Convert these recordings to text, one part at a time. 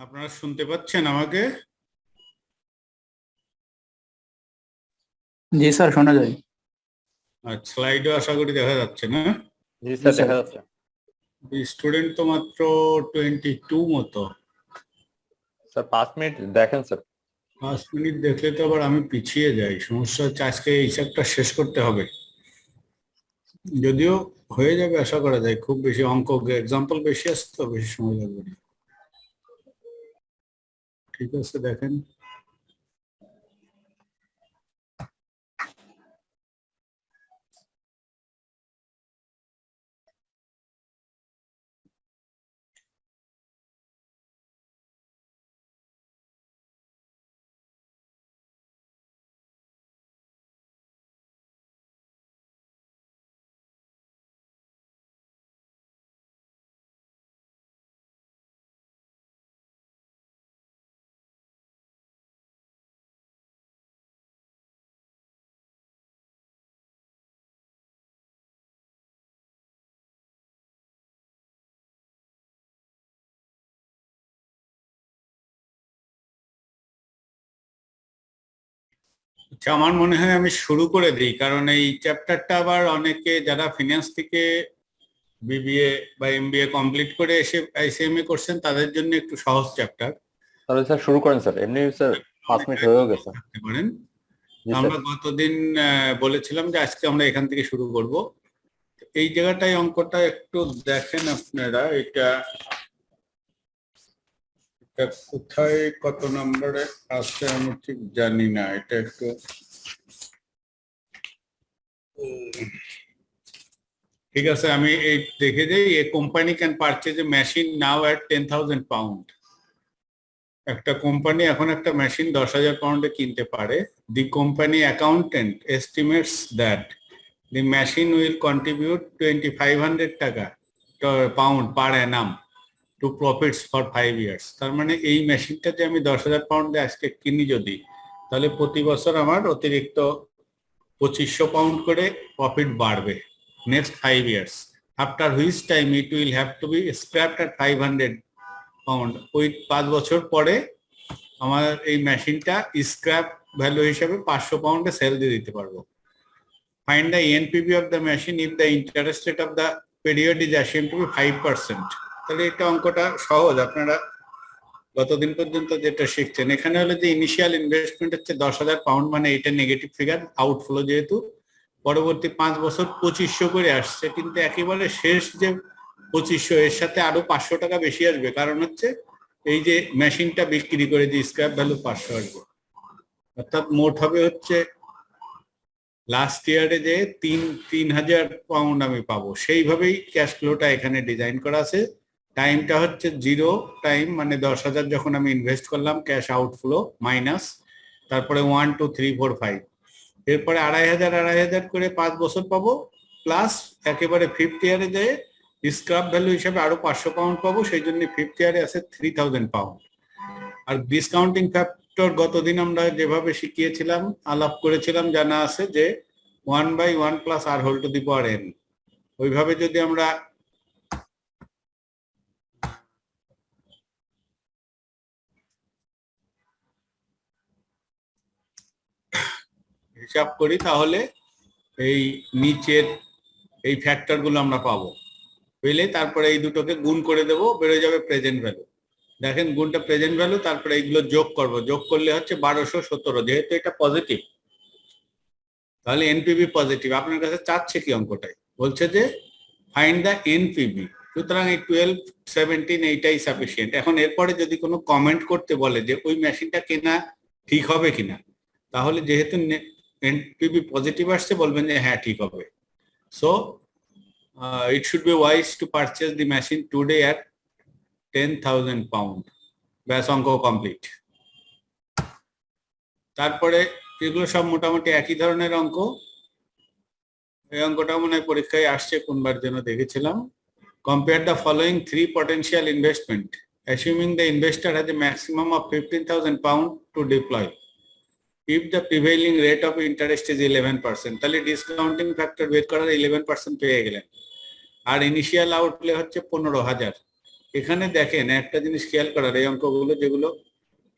আপনারা শুনতে পাচ্ছেন আমাকে? জি স্যার, শোনা যায়। আচ্ছা, স্লাইডও আশা করি দেখা যাচ্ছে না? জি স্যার, দেখা যাচ্ছে। স্টুডেন্ট তো মাত্র 22 মতো। স্যার 5 মিনিট দেখেন স্যার। 5 মিনিট দেখলে তো আবার আমি পিছিয়ে যাই। সমস্যা হচ্ছে আজকে এই হিসাবটা শেষ করতে হবে, যদিও হয়ে যাবে আশা করা যায়। খুব বেশি অঙ্ক এক্সাম্পল বেশি আসছে তো বেশি সময় লাগবে না। ঠিক আছে, দেখেন। আচ্ছা, আমার মনে হয় আমি শুরু করে দিই, কারণ এই চ্যাপ্টারটা আবার অনেকে যারা ফিনান্স থেকে বিবিএ বা এমবিএ কমপ্লিট করে এসে আইসিএমএ করছেন তাদের জন্য একটু সহজ চ্যাপ্টার। তাহলে স্যার শুরু করেন স্যার। এমনি স্যার 5 মিনিট হয়েও গেছে। থাকতে পারেন। জি আমরা স্যার। গতদিন বলেছিলাম যে আজকে আমরা এখান থেকে শুরু করব। এই জায়গাটায় অঙ্কটা একটু দেখেন আপনারা। এটা কোথায় কত নম্বরে আছে আমি ঠিক জানি না। এটা একটু ঠিক আছে, আমি এই দেখে যাই। A company can purchase a machine now at 10,000 pound. একটা কোম্পানি এখন একটা মেশিন 10,000 পাউন্ডে কিনতে পারে। The company accountant estimates that the machine will contribute 2,500 টাকা pound per annum to profits for 5 years. তার মানে এই মেশিনটা যে আমি 10,000 পাউন্ডে আজকে কিনি যদি, তাহলে প্রতি বছর আমার অতিরিক্ত 2,500 পাউন্ড করে প্রফিট বাড়বে next 5 years. After which time it will have to be scrapped at 500 pound. ওই 5 বছর পরে আমার এই মেশিনটা স্ক্র্যাপ ভ্যালু হিসাবে 500 পাউন্ডে সেল দিয়ে দিতে পারবো। Find the NPV of the machine if the interest rate of the period is assumed to be 5%। তাহলে এটা অঙ্কটা সহজ, আপনারা গতদিন পর্যন্ত যেটা শিখছেন। এখানে হলো যে ইনিশিয়াল ইনভেস্টমেন্ট হচ্ছে 10,000 পাউন্ড, মানে এটা নেগেটিভ ফিগার, আউটফ্লো যেহেতু। পরবর্তী 5 বছর 2,500 করে আসছে, কিন্তু একেবারে শেষ যে 2,500 এর সাথে আরো 500 টাকা বেশি আসবে, কারণ হচ্ছে এই যে মেশিনটা বিক্রি করে যে স্ক্র্যাপ ভ্যালু 500 আসবে। অর্থাৎ মোট হবে হচ্ছে লাস্ট ইয়ারে যে 3,000 পাউন্ড আমি পাবো। সেইভাবেই ক্যাশ ফ্লোটা এখানে ডিজাইন করা আছে। টাইমটা হচ্ছে 0 টাইম, মানে 10,000 যখন আমি ইনভেস্ট করলাম ক্যাশ আউটফ্লো মাইনাস, তারপরে 1 2 3 4 5, এরপরে 2,500 করে 5 বছর পাবো, প্লাস একেবারে 5th ইয়ারে যে স্ক্র্যাপ ভ্যালু হিসাবে আরো 500 পাউন্ড পাবো। সেই জন্য 5th ইয়ারে আছে 3,000 পাউন্ড। আর ডিসকাউন্টিং ফ্যাক্টর গতদিন আমরা যেভাবে শিখিয়েছিলাম, আলাপ করেছিলাম, জানা আছে যে 1/1 plus r whole to the power n। ওইভাবে যদি আমরা হিসাব করি তাহলে এই নিচের এই ফ্যাক্টর গুলো আমরা পাবো। পেলে তারপরে এই দুটোকে গুণ করে দেব, বেরোয় যাবে প্রেজেন্ট ভ্যালু। দেখেন গুণটা প্রেজেন্ট ভ্যালু, তারপরে এইগুলো যোগ করব, যোগ করলে হচ্ছে 1217। যেহেতু এটা পজিটিভ, তাহলে এনপিভি পজিটিভ। আপনার কাছে চাচ্ছে কি অঙ্কটাই, বলছে যে ফাইন্ড দ্য এনপিভি। সুতরাং এই 12 17 এইটাই সাফিসিয়েন্ট। এখন এরপরে যদি কোনো কমেন্ট করতে বলে যে ওই মেশিনটা কেনা ঠিক হবে কিনা, তাহলে যেহেতু এনপিভি পজিটিভ আসছে বলবেন যে হ্যাঁ ঠিক হবে। So it should be wise two purchase the machine today at 10,000 pound. ব্যাস, অঙ্ক কমপ্লিট। তারপরে এগুলো সব মোটামুটি একই ধরনের অঙ্ক। এই অঙ্কটা মনে হয় পরীক্ষায় আসছে, কোনবার যেন দেখেছিলাম। Compare the following 3 potential investment assuming the investor has a maximum of 15,000 pound to deploy if the prevailing rate of interest is 11%। তাহলে ডিসকাউন্টিং ফ্যাক্টর বের করার 11% পেয়ে গেলেন। আর ইনিশিয়াল আউটলে হচ্ছে 15,000। এখানে দেখেন একটা জিনিস খেয়াল করার, এই অঙ্কগুলো যেগুলো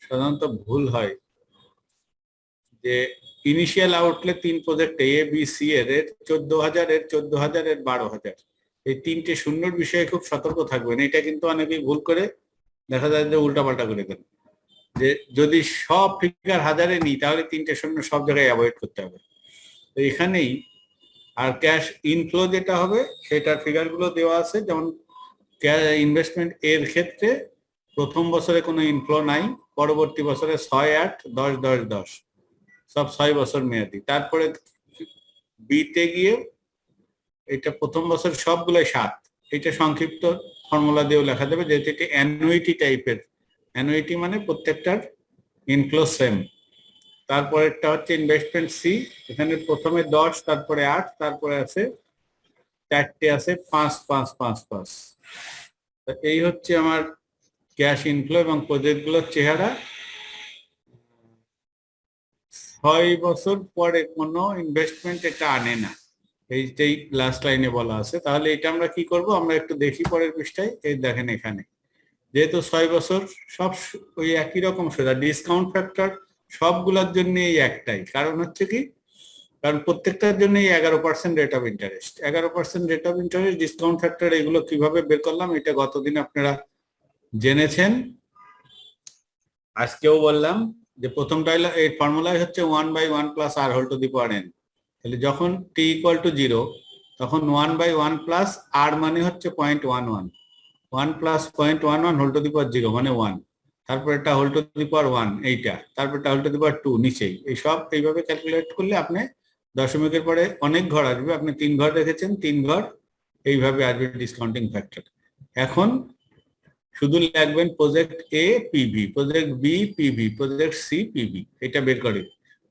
সাধারণত ভুল হয়, যে ইনিশিয়াল আউটলে 3 প্রজেক্টে এ বি সি এর 14,000, এর 14,000, এর 12,000, এই 3টে শূন্যর বিষয়ে খুব সতর্ক থাকবেন। এটা কিন্তু অনেকেই ভুল করে দেখা যায় যে উল্টাপাল্টা করে দেন, যে যদি সব ফিগার হাজারে নিই তাহলে 3টে শূন্য সব জায়গায় অ্যাভয়েড করতে হবে। তো এখানেই আর ক্যাশ ইনফ্লো যেটা হবে সেটার ফিগার গুলো দেওয়া আছে, যেমন ইনভেস্টমেন্ট এর ক্ষেত্রে প্রথম বছরে কোনো ইনফ্লো নাই, পরবর্তী বছরে 6, 8, 10, 10, 10 সব 6 বছর মেয়াদি। তারপরে বিতে গিয়ে এটা প্রথম বছর সবগুলোই 7, এটা সংক্ষিপ্ত ফর্মুলা দিয়েও লেখা যাবে, যেহেতু এটা অ্যানুইটি টাইপের। অ্যানুইটি মানে প্রত্যেকটার ইনফ্লো সেম। তারপরেরটা হচ্ছে ইনভেস্টমেন্ট সি, এখানে প্রথমে 10, তারপরে 8, তারপরে আছে 4টে আছে 5, 5, 5, 5। এই হচ্ছে আমার ক্যাশ ইনফ্লো এবং প্রজেক্টগুলোর চেহারা। 6 বছর পরে কোনো ইনভেস্টমেন্ট এটা আনে না, এইটাই লাস্ট লাইনে বলা আছে। তাহলে এটা আমরা কি করব, আমরা একটু দেখি পরের পৃষ্ঠায়। এই দেখেন এখানে যেহেতু 6 বছর সব ওই একই রকম সোজা, ডিসকাউন্ট ফ্যাক্টর সবগুলোর জন্য এই একটাই। কারণ হচ্ছে কি, কারণ প্রত্যেকটার জন্য 11% rate of interest, 11% rate of interest, discount factor, এগুলো কিভাবে বের করলাম এটা গতদিন আপনারা জেনেছেন, আজকেও বললাম যে প্রথমটা হলো এই ফর্মুলাই হচ্ছে 1/1 plus r whole to the power n। তাহলে যখন t ইকুয়াল টু 0 তখন 1/1 প্লাস আর মানে হচ্ছে 0.11, 1 প্লাস 0.11 হোল টু দি পাওয়ার 0 মানে 1, তারপর এটা হোল টু দি পাওয়ার 1 এইটা, তারপর এটা হোল টু দি পাওয়ার 2 নিচেই। এই সব এইভাবে ক্যালকুলেট করলে আপনি দশমিকের পরে অনেক ঘর আসবে, আপনি 3 ঘর রেখেছেন, 3 ঘর এইভাবে আসবে ডিসকাউন্টিং ফ্যাক্টর। এখন শুধু লিখবেন project A PV, project B PV, project C PV, এটা বের করে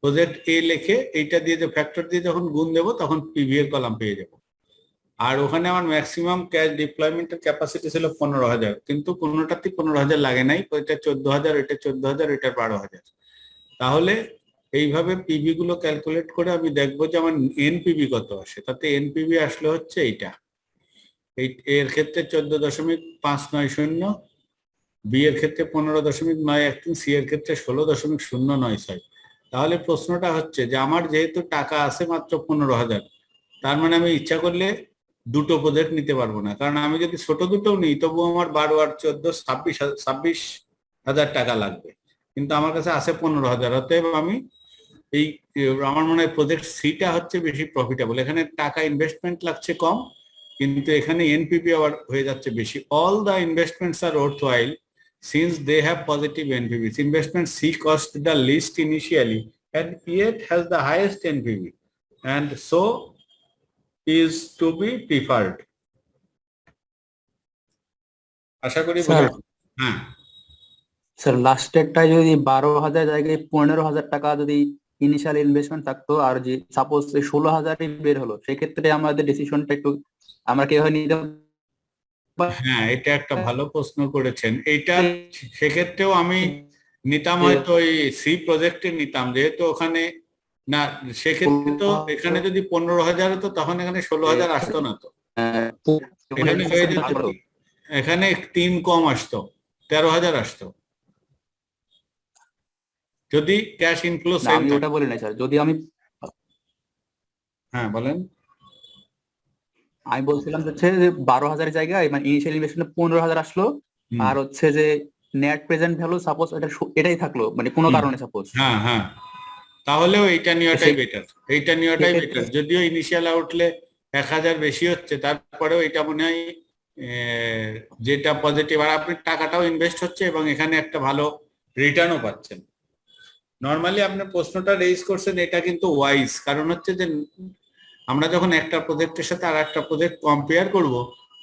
প্রজেক্ট এ লিখে এইটা দিয়ে যে ফ্যাক্টর দিয়ে যখন গুণ দেবো তখন পিভি এর কলাম পেয়ে যাব। আর ওখানে আমার ম্যাক্সিমাম ক্যাশ ডিপ্লয়মেন্টের ক্যাপাসিটি ছিল 15,000, কিন্তু কোনোটাতে 15,000 লাগে নাই, এটা 14,000, এটা 14,000, এটা 12,000। তাহলে এইভাবে পিভি গুলো ক্যালকুলেট করে আমি দেখবো যে আমার এনপিভি কত আসে। তাতে এনপিভি আসলে হচ্ছে এইটা, এর ক্ষেত্রে 14.590, বি এর ক্ষেত্রে 15.913, সি এর ক্ষেত্রে 16.096। তাহলে প্রশ্নটা হচ্ছে যে আমার যেহেতু টাকা আছে মাত্র 15,000, তার মানে আমি ইচ্ছা করলে দুটো প্রজেক্ট নিতে পারবো না, কারণ আমি যদি ছোট দুটো নিই তবু আমার 12 আর 14, 26,000 টাকা লাগবে, কিন্তু আমার কাছে আছে 15,000। অতএব আমি এই আমার মনে হয় প্রজেক্ট সিটা হচ্ছে বেশি প্রফিটেবল। এখানে টাকা ইনভেস্টমেন্ট লাগছে কম, কিন্তু এখানে এনপিভি আবার হয়ে যাচ্ছে বেশি। All the investments are worthwhile since they have positive NPVs. Investment C costs the least initially and yet has the highest NPV and so is to be preferred. আশা করি বুঝেছেন। হ্যাঁ স্যার লাস্টেরটায় যদি 12,000 জায়গায় 15,000 টাকা যদি ইনিশিয়াল ইনভেস্টমেন্ট থাকতো, আর যে suppose 16,000 বের হলো, সেক্ষেত্রে আমাদের ডিসিশনটা একটু আমরা কিভাবে নিতে? হ্যাঁ, এটা একটা ভালো প্রশ্ন করেছেন। এইটা সেক্ষেত্রেও আমি নিতাম হয়তো ওই সি প্রজেক্টে নিতাম, যেহেতু ওখানে না, সেক্ষেত্রে তো এখানে যদি 15,000 হতো তখন এখানে 16,000 আসতো না, তো এখানে হয়ে যেত, এখানে 3 কম আসতো, 13,000 আসতো যদি ক্যাশ ইনফ্লো সেম। আমি ওটা বলি না স্যার, যদি আমি হ্যাঁ বলেন। আমি বলছিলাম হচ্ছে যে 12,000 জায়গায় মানে ইনিশিয়াল ইনভেস্টমেন্ট 15,000 আসলো, আর হচ্ছে যে নেট প্রেজেন্ট ভ্যালু সাপোজ এটাই থাকলো, মানে কোনো কারণে সাপোজ। হ্যাঁ হ্যাঁ, তাহলেও এইটা নেওয়াটাই বেটার, এইটা নেওয়াটাই বেটার। যদিও ইনিশিয়াল আউটলে 1,000 বেশি হচ্ছে, তারপরেও এটা মনে হয় যেটা পজিটিভ, আর আপনি টাকাটাও ইনভেস্ট হচ্ছে এবং এখানে একটা ভালো রিটার্নও পাচ্ছেন। নর্মালি আপনার প্রশ্নটা রেইজ করছেন, এটা কিন্তু ওয়াইজ, কারণ হচ্ছে যে আমরা যখন একটা প্রজেক্টের সাথে আর একটা প্রজেক্ট কম্পেয়ার করব,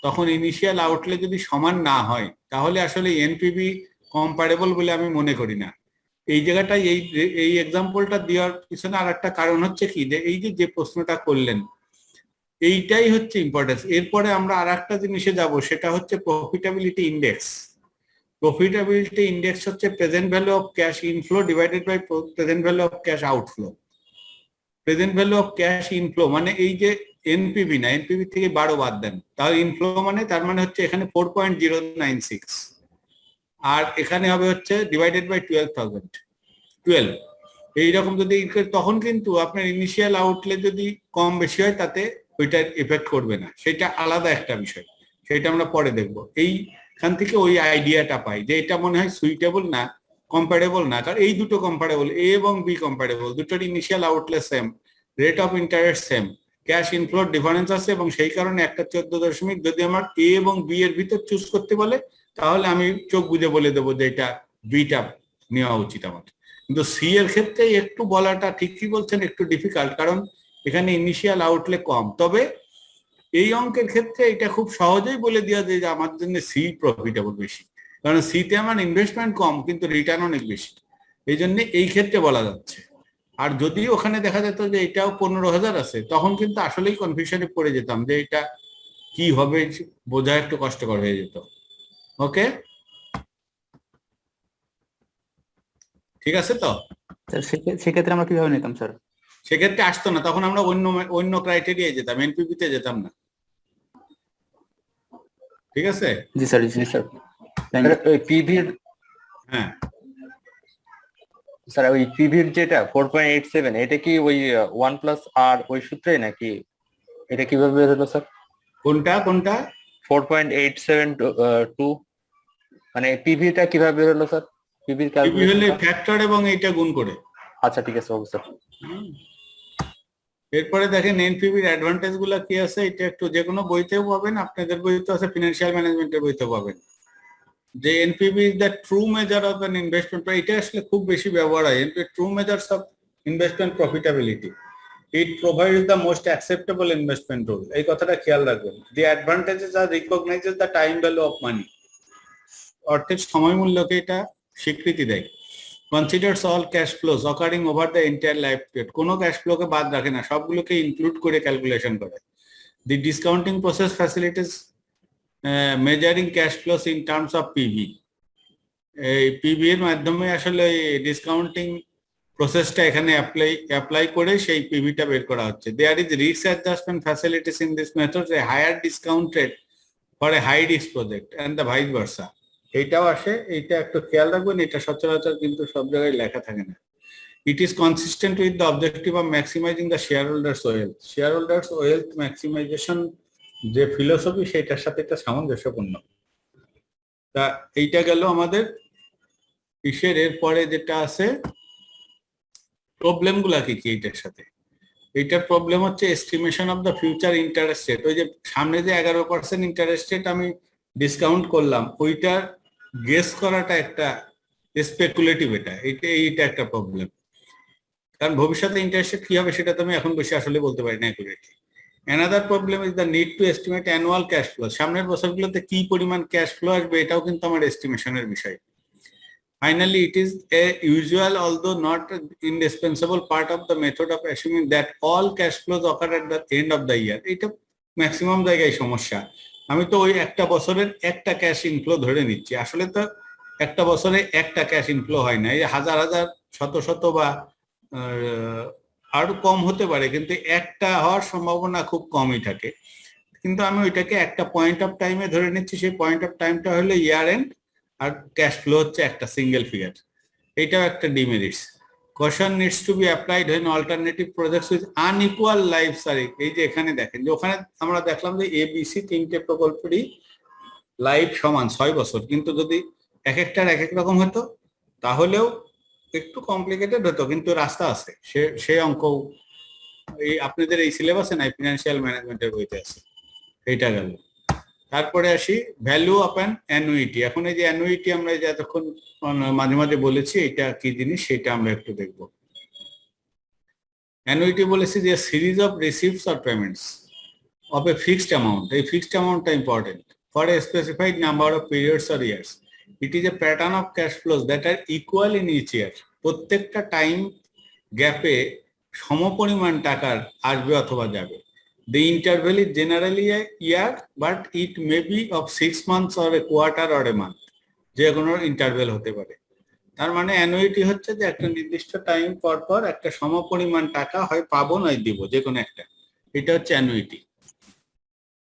তখন ইনিশিয়াল আউটলে যদি সমান না হয় তাহলে আসলে এনপিভি কম্পারেবল বলে আমি মনে করি না। এই জায়গাটায় এই এক্সাম্পলটা দেওয়ার পিছনে আর একটা কারণ হচ্ছে কি, যে এই যে প্রশ্নটা করলেন এইটাই হচ্ছে ইম্পর্টেন্স। এরপরে আমরা আর একটা জিনিসে যাব, সেটা হচ্ছে প্রফিটেবিলিটি ইন্ডেক্স। প্রফিটেবিলিটি ইন্ডেক্স হচ্ছে present value of cash inflow divided by present value of cash outflow. Present value of cash inflow মানে এই যে এনপিভি না, এনপিভি থেকে 12 বাদ দেন, তাহলে ইনফ্লো মানে তার মানে হচ্ছে এখানে 4.096, আর এখানে হবে হচ্ছে ডিভাইডেড বাই 12 এইরকম যদি তখন কিন্তু আপনার ইনিশিয়াল আউটলে যদি কম বেশি হয় তাতে ওইটার এফেক্ট করবে না, সেটা আলাদা একটা বিষয়, সেটা আমরা পরে দেখব। এইখান থেকে ওই আইডিয়াটা পাই যে এটা মনে হয় সুইটেবল না, কম্পারেবল না, কারণ এই দুটো কম্পারেবল, এ এবং বি কম্পারেবল, দুটোর initial outlay same, rate of interest same, cash ইনফ্লোর ডিফারেন্স আছে, এবং সেই কারণে একটা 14 যদি আমার এ এবং বি এর ভিতর চুজ করতে বলে তাহলে আমি চোখ বুঝে বলে দেবো যে এটা বিটা নেওয়া উচিত আমার। কিন্তু সি এর ক্ষেত্রে একটু বলাটা ঠিকই বলছেন, একটু ডিফিকাল্ট, কারণ এখানে ইনিশিয়াল আউটলে কম। তবে এই অঙ্কের ক্ষেত্রে এটা খুব সহজেই বলে দেওয়া যায় যে আমার জন্য সি প্রফিটেবল বেশি, কারণ সিতে আমার ইনভেস্টমেন্ট কম কিন্তু রিটার্ন অনেক বেশি, এই জন্য এই ক্ষেত্রে বলা যাচ্ছে। আর যদি ওখানে দেখা যেত যে এটাও 15,000 আছে, তখন কিন্তু আসলেই কনফিউশনে পড়ে যেতাম যে এটা কি হবে, বোঝা একটু কষ্টকর হয়ে যেত। ওকে, ঠিক আছে তো? সেক্ষেত্রে আমরা কিভাবে নিতাম স্যার? সেক্ষেত্রে আসতো না, তখন আমরা অন্য অন্য ক্রাইটেরিয়ায় যেতাম, এনপিপি তে যেতাম না। ঠিক আছে? জি স্যার, জি স্যার। পিভির, হ্যাঁ স্যার ওই পিভির যেটা 4.87 এটা কি ওই 1+R ওই সূত্রে নাকি? এটা কিভাবে বের হলো স্যার? কোনটা কোনটা? 4.872 মানে পিভিটা কিভাবে বের হলো স্যার? পিভির পিভি হলে ক্যালকুলেশন। ফ্যাক্টর এবং এইটা গুণ করে। আচ্ছা ঠিক আছে ওকে স্যার। এরপরে দেখেন এনপিভির অ্যাডভান্টেজ গুলা কি আছে, এটা একটু যে কোনো বইতেও পাবেন, আপনাদের বইতে আছে, ফিনান্সিয়াল ম্যানেজমেন্টের বইতেও পাবেন, যে NPV is the true measure of an investment. এটা আসলে খুব বেশি ব্যবহার হয়, NPV true measures of investment profitability, it provides the most acceptable investment rule. এই কথাটা খেয়াল রাখবেন, the advantages are recognizes the time value of money, অর্থের সময় মূল্যকে এটা স্বীকৃতি দেয়। Considers all cash flows occurring over the entire life period, কোনো ক্যাশ ফ্লোকে বাদ রাখে না, সবগুলোকে ইনক্লুড করে ক্যালকুলেশন করে। The discounting process facilitates measuring cash flows in terms of PV. এই পিভি এর মাধ্যমে আসলে ডিসকাউন্টিং প্রসেসটা এখানে অ্যাপ্লাই করে সেই পিভিটা বের করা হচ্ছে। There is risk adjustment facilities in this method, a higher discount rate for a high risk project and the vice versa. এইটাও আসে, এইটা একটু খেয়াল রাখবেন, এটা সচরাচর কিন্তু সব জায়গায় লেখা থাকে না। It is consistent with the objective of maximising the share holders wealth, share holders wealth maximisation যে ফিলোসফি সেটার সাথে এটা সামঞ্জস্যপূর্ণ। তা এইটা গেল আমাদের ইসের। এরপরে যেটা আছে প্রবলেম গুলা কি কি এইটার সাথে, এইটার প্রবলেম হচ্ছে estimation of the future interest rate. ওই যে সামনে যে 11% ইন্টারেস্ট রেট আমি ডিসকাউন্ট করলাম, ওইটার গেস করাটা একটা স্পেকুলেটিভ, এইটা একটা প্রবলেম, কারণ ভবিষ্যতে ইন্টারেস্ট রেট কি হবে সেটা তো আমি এখন বেশি আসলে বলতে পারি না accurately. Another problem is the need to estimate annual cash flow, সামনের বছরগুলোতে কি পরিমাণ ক্যাশ ফ্লো আসবে এটাও কিন্তু আমার এস্টিমেশনের বিষয়। Finally, it is a usual, although not indispensable, part of the method of assuming that all cash flows occur at the end of the year. এটা ম্যাক্সিমাম জায়গায় সমস্যা, আমি তো ওই একটা বছরের একটা ক্যাশ ইনফ্লো ধরে নিচ্ছি, আসলে তো একটা বছরে একটা ক্যাশ ইনফ্লো হয় না, এই হাজার হাজার শত শত বা আরো কম হতে পারে, কিন্তু একটা হওয়ার সম্ভাবনা খুব কমই থাকে। কিন্তু আমি ওইটাকে একটা পয়েন্ট অফ টাইমে ধরে নিচ্ছি, সেই পয়েন্ট অফ টাইমটা হলো ইয়ার এন্ড, আর ক্যাশ ফ্লো হচ্ছে একটা সিঙ্গেল ফিগার, এটাও একটা demerits. Caution needs to be applied when alternative projects with unequal life cycle। এই যে এখানে দেখেন যে ওখানে আমরা দেখলাম যে এবিসি তিনটে প্রকল্পেরই লাইফ সমান 6 বছর, কিন্তু যদি এক একটার এক এক রকম হতো তাহলেও একটু কমপ্লিকেটেড হতো, কিন্তু রাস্তা আছে, সে অঙ্ক এই আপনাদের এই সিলেবাসে নাই, ফিনান্সিয়াল ম্যানেজমেন্টের বইতে আছে। এইটা গেল। তারপরে আসি ভ্যালু অফ অ্যান অ্যানুইটি। এখন এই যে অ্যানুইটি আমরা যে এতক্ষণ মাঝে মাঝে বলেছি, এটা কি জিনিস সেটা আমরা একটু দেখব। অ্যানুইটি বলেছি যে series of receives or payments of a fixed amount, এই ফিক্সড অ্যামাউন্টটা important, for a specified number of periods or years. It is a pattern of cash flows that are equal in each year. প্রত্যেকটা time গ্যাপে সমপরিমাণ টাকার আসবে অথবা যাবে। The interval is generally a year, but it may be of 6 months or a quarter or a month. যে কোনো interval হতে পারে। তার মানে অ্যানুইটি হচ্ছে যে একটা নির্দিষ্ট টাইম পর পর একটা সমপরিমাণ টাকা হয় পাবো নয় দিব, যে কোনো একটা, এটা হচ্ছে অ্যানুইটি।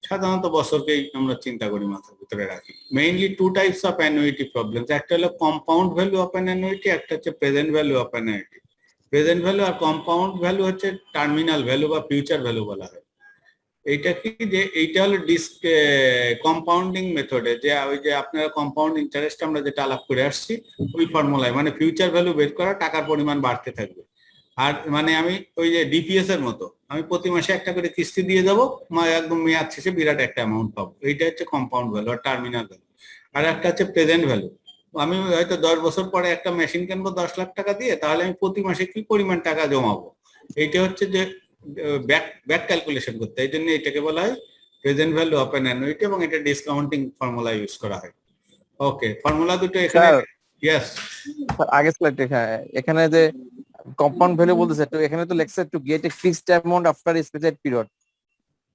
সাধারণত বছরকেই আমরা চিন্তা করি, মাথার ভিতরে রাখি। Mainly two types of annuity problems, একটা হলো compound value of an annuity, একটা হচ্ছে present value of an annuity. Present value আর কম্পাউন্ড ভ্যালু হচ্ছে টার্মিনাল ভ্যালু বা ফিউচার ভ্যালু বলা হয়। এইটা কি, যে এইটা হলো কম্পাউন্ডিং মেথডে, যে ওই যে আপনারা কম্পাউন্ড ইন্টারেস্ট আমরা যেটা আলাপ করে আসছি ওই ফর্মুলায়, মানে ফিউচার ভ্যালু বের করা, টাকার পরিমাণ বাড়তে থাকবে। আর মানে আমি ওই যে ডিপিএস এর মতো আমি প্রতি মাসে একটা করে কিস্তি দিয়ে যাবো, একদম মেয়াদ শেষে বিরাট একটা অ্যামাউন্ট পাবো। এইটা হচ্ছে কম্পাউন্ড ভ্যালু আর টার্মিনাল ভ্যালু। আর একটা হচ্ছে প্রেজেন্ট ভ্যালু। আমি হয়তো 10 বছর পরে একটা মেশিন কিনবো 10 লাখ টাকা দিয়ে, তাহলে আমি প্রতি মাসে কি পরিমাণ টাকা জমাবো, এইটা হচ্ছে যে ব্যাক ক্যালকুলেশন করতে। এই জন্য এটাকে বলা হয় present value of an annuity, এবং এটা ডিসকাউন্টিং ফর্মুলা ইউজ করা হয়। ওকে, ফর্মুলা দুটো এখানে। ইয়েস আগে স্লাইডে, হ্যাঁ, এখানে যে কম্পাউন্ড ভ্যালু বলতেছে, তো এখানে তো লেখছে to get a fixed amount after a specific period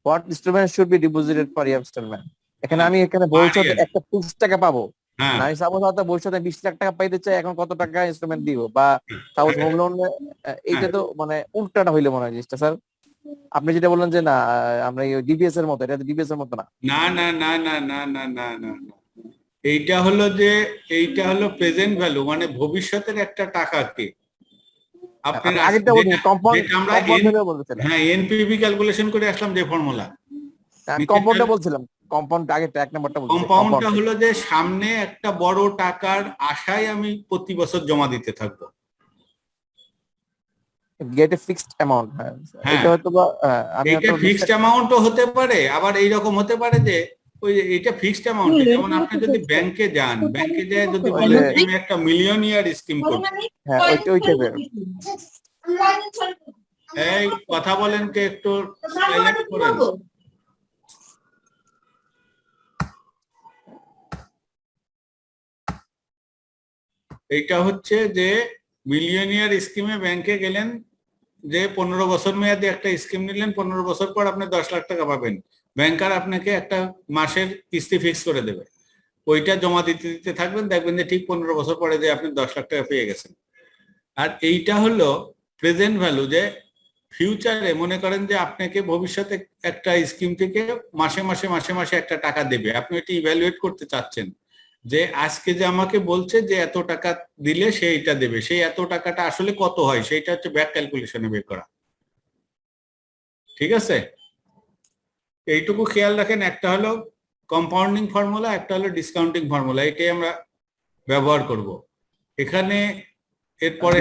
what installment should be deposited per installment. এখানে আমি এখানে ভবিষ্যতে একটা ফিক্সড টাকা পাবো, হ্যাঁ, আমি সাপোজ হয়তো ভবিষ্যতে 20 লাখ টাকা পাইতে চাই, এখন কত টাকা ইনস্টলমেন্ট দিব, বা সাপোজ হোম লোন, এইটা তো মানে উল্টাটা হইলে মনে হয় জিনিসটা। স্যার আপনি যেটা বললেন যে না আমরা ডিবিএস এর মতো, এটা তো ডিবিএস এর মতো না। না না না না না না না না না, এইটা হলো যে এইটা হলো প্রেজেন্ট ভ্যালু, মানে ভবিষ্যতের একটা টাকাকে আপনার আগেরটা বলুন, কম্পাউন্ড আমরা ভ্যালু বলতেছিলাম। হ্যাঁ এনপিভি ক্যালকুলেশন করে আসলাম যে ফর্মুলা। কম্পাউন্ডটা বলছিলাম, কম্পাউন্ড আগেরটা এক নাম্বারটা বলছিলাম। কম্পাউন্ডটা হলো যে সামনে একটা বড় টাকার আশায় আমি প্রতি বছর জমা দিতে থাকবো। গেট এ ফিক্সড অ্যামাউন্ট, হ্যাঁ এটা হয়তো বা আমি এটা ফিক্সড অ্যামাউন্টও হতে পারে, আবার এইরকম হতে পারে যে ওই যে এটা ফিক্সড অ্যামাউন্ট। যেমন আপনি যদি ব্যাংকে যান, ব্যাংকে যায় যদি বলেন যে আমি একটা মিলিয়নিয়ার স্কিম করব, হ্যাঁ ওই টাইপের। এই কথা বলেন কে একটু সাইলেন্ট করেন। এইটা হচ্ছে যে মিলিয়নিয়ার স্কিমে ব্যাংকে গেলেন, যে 15 বছর মেয়াদী একটা স্কিম নিলেন, 15 বছর পর আপনি 10 লাখ টাকা পাবেন। ব্যাংকার আপনাকে একটা মাসের কিস্তি ফিক্স করে দেবে, ওইটা জমা দিতে দিতে থাকবেন, দেখবেন যে ঠিক 15 বছর পরে যে আপনি 10 লাখ টাকা পেয়ে গেছেন। আর এইটা হলো প্রেজেন্ট ভ্যালু, যে ফিউচারে মনে করেন যে আপনাকে ভবিষ্যতে একটা স্কিম থেকে মাসে মাসে মাসে মাসে একটা টাকা দেবে, আপনি এটা ইভ্যালুয়েট করতে চাচ্ছেন যে আজকে যে আমাকে বলছে যে এত টাকা দিলে সে এটা দেবে, সেই এত টাকাটা আসলে কত হয় সেইটা হচ্ছে ব্যাক ক্যালকুলেশনে বের করা। ঠিক আছে, এইটুকু খেয়াল রাখেন। একটা হলো কম্পাউন্ডিং ফর্মুলা, একটা হলো ডিসকাউন্টিং ফর্মুলা, এটাই আমরা ব্যবহার করব এখানে। এরপরে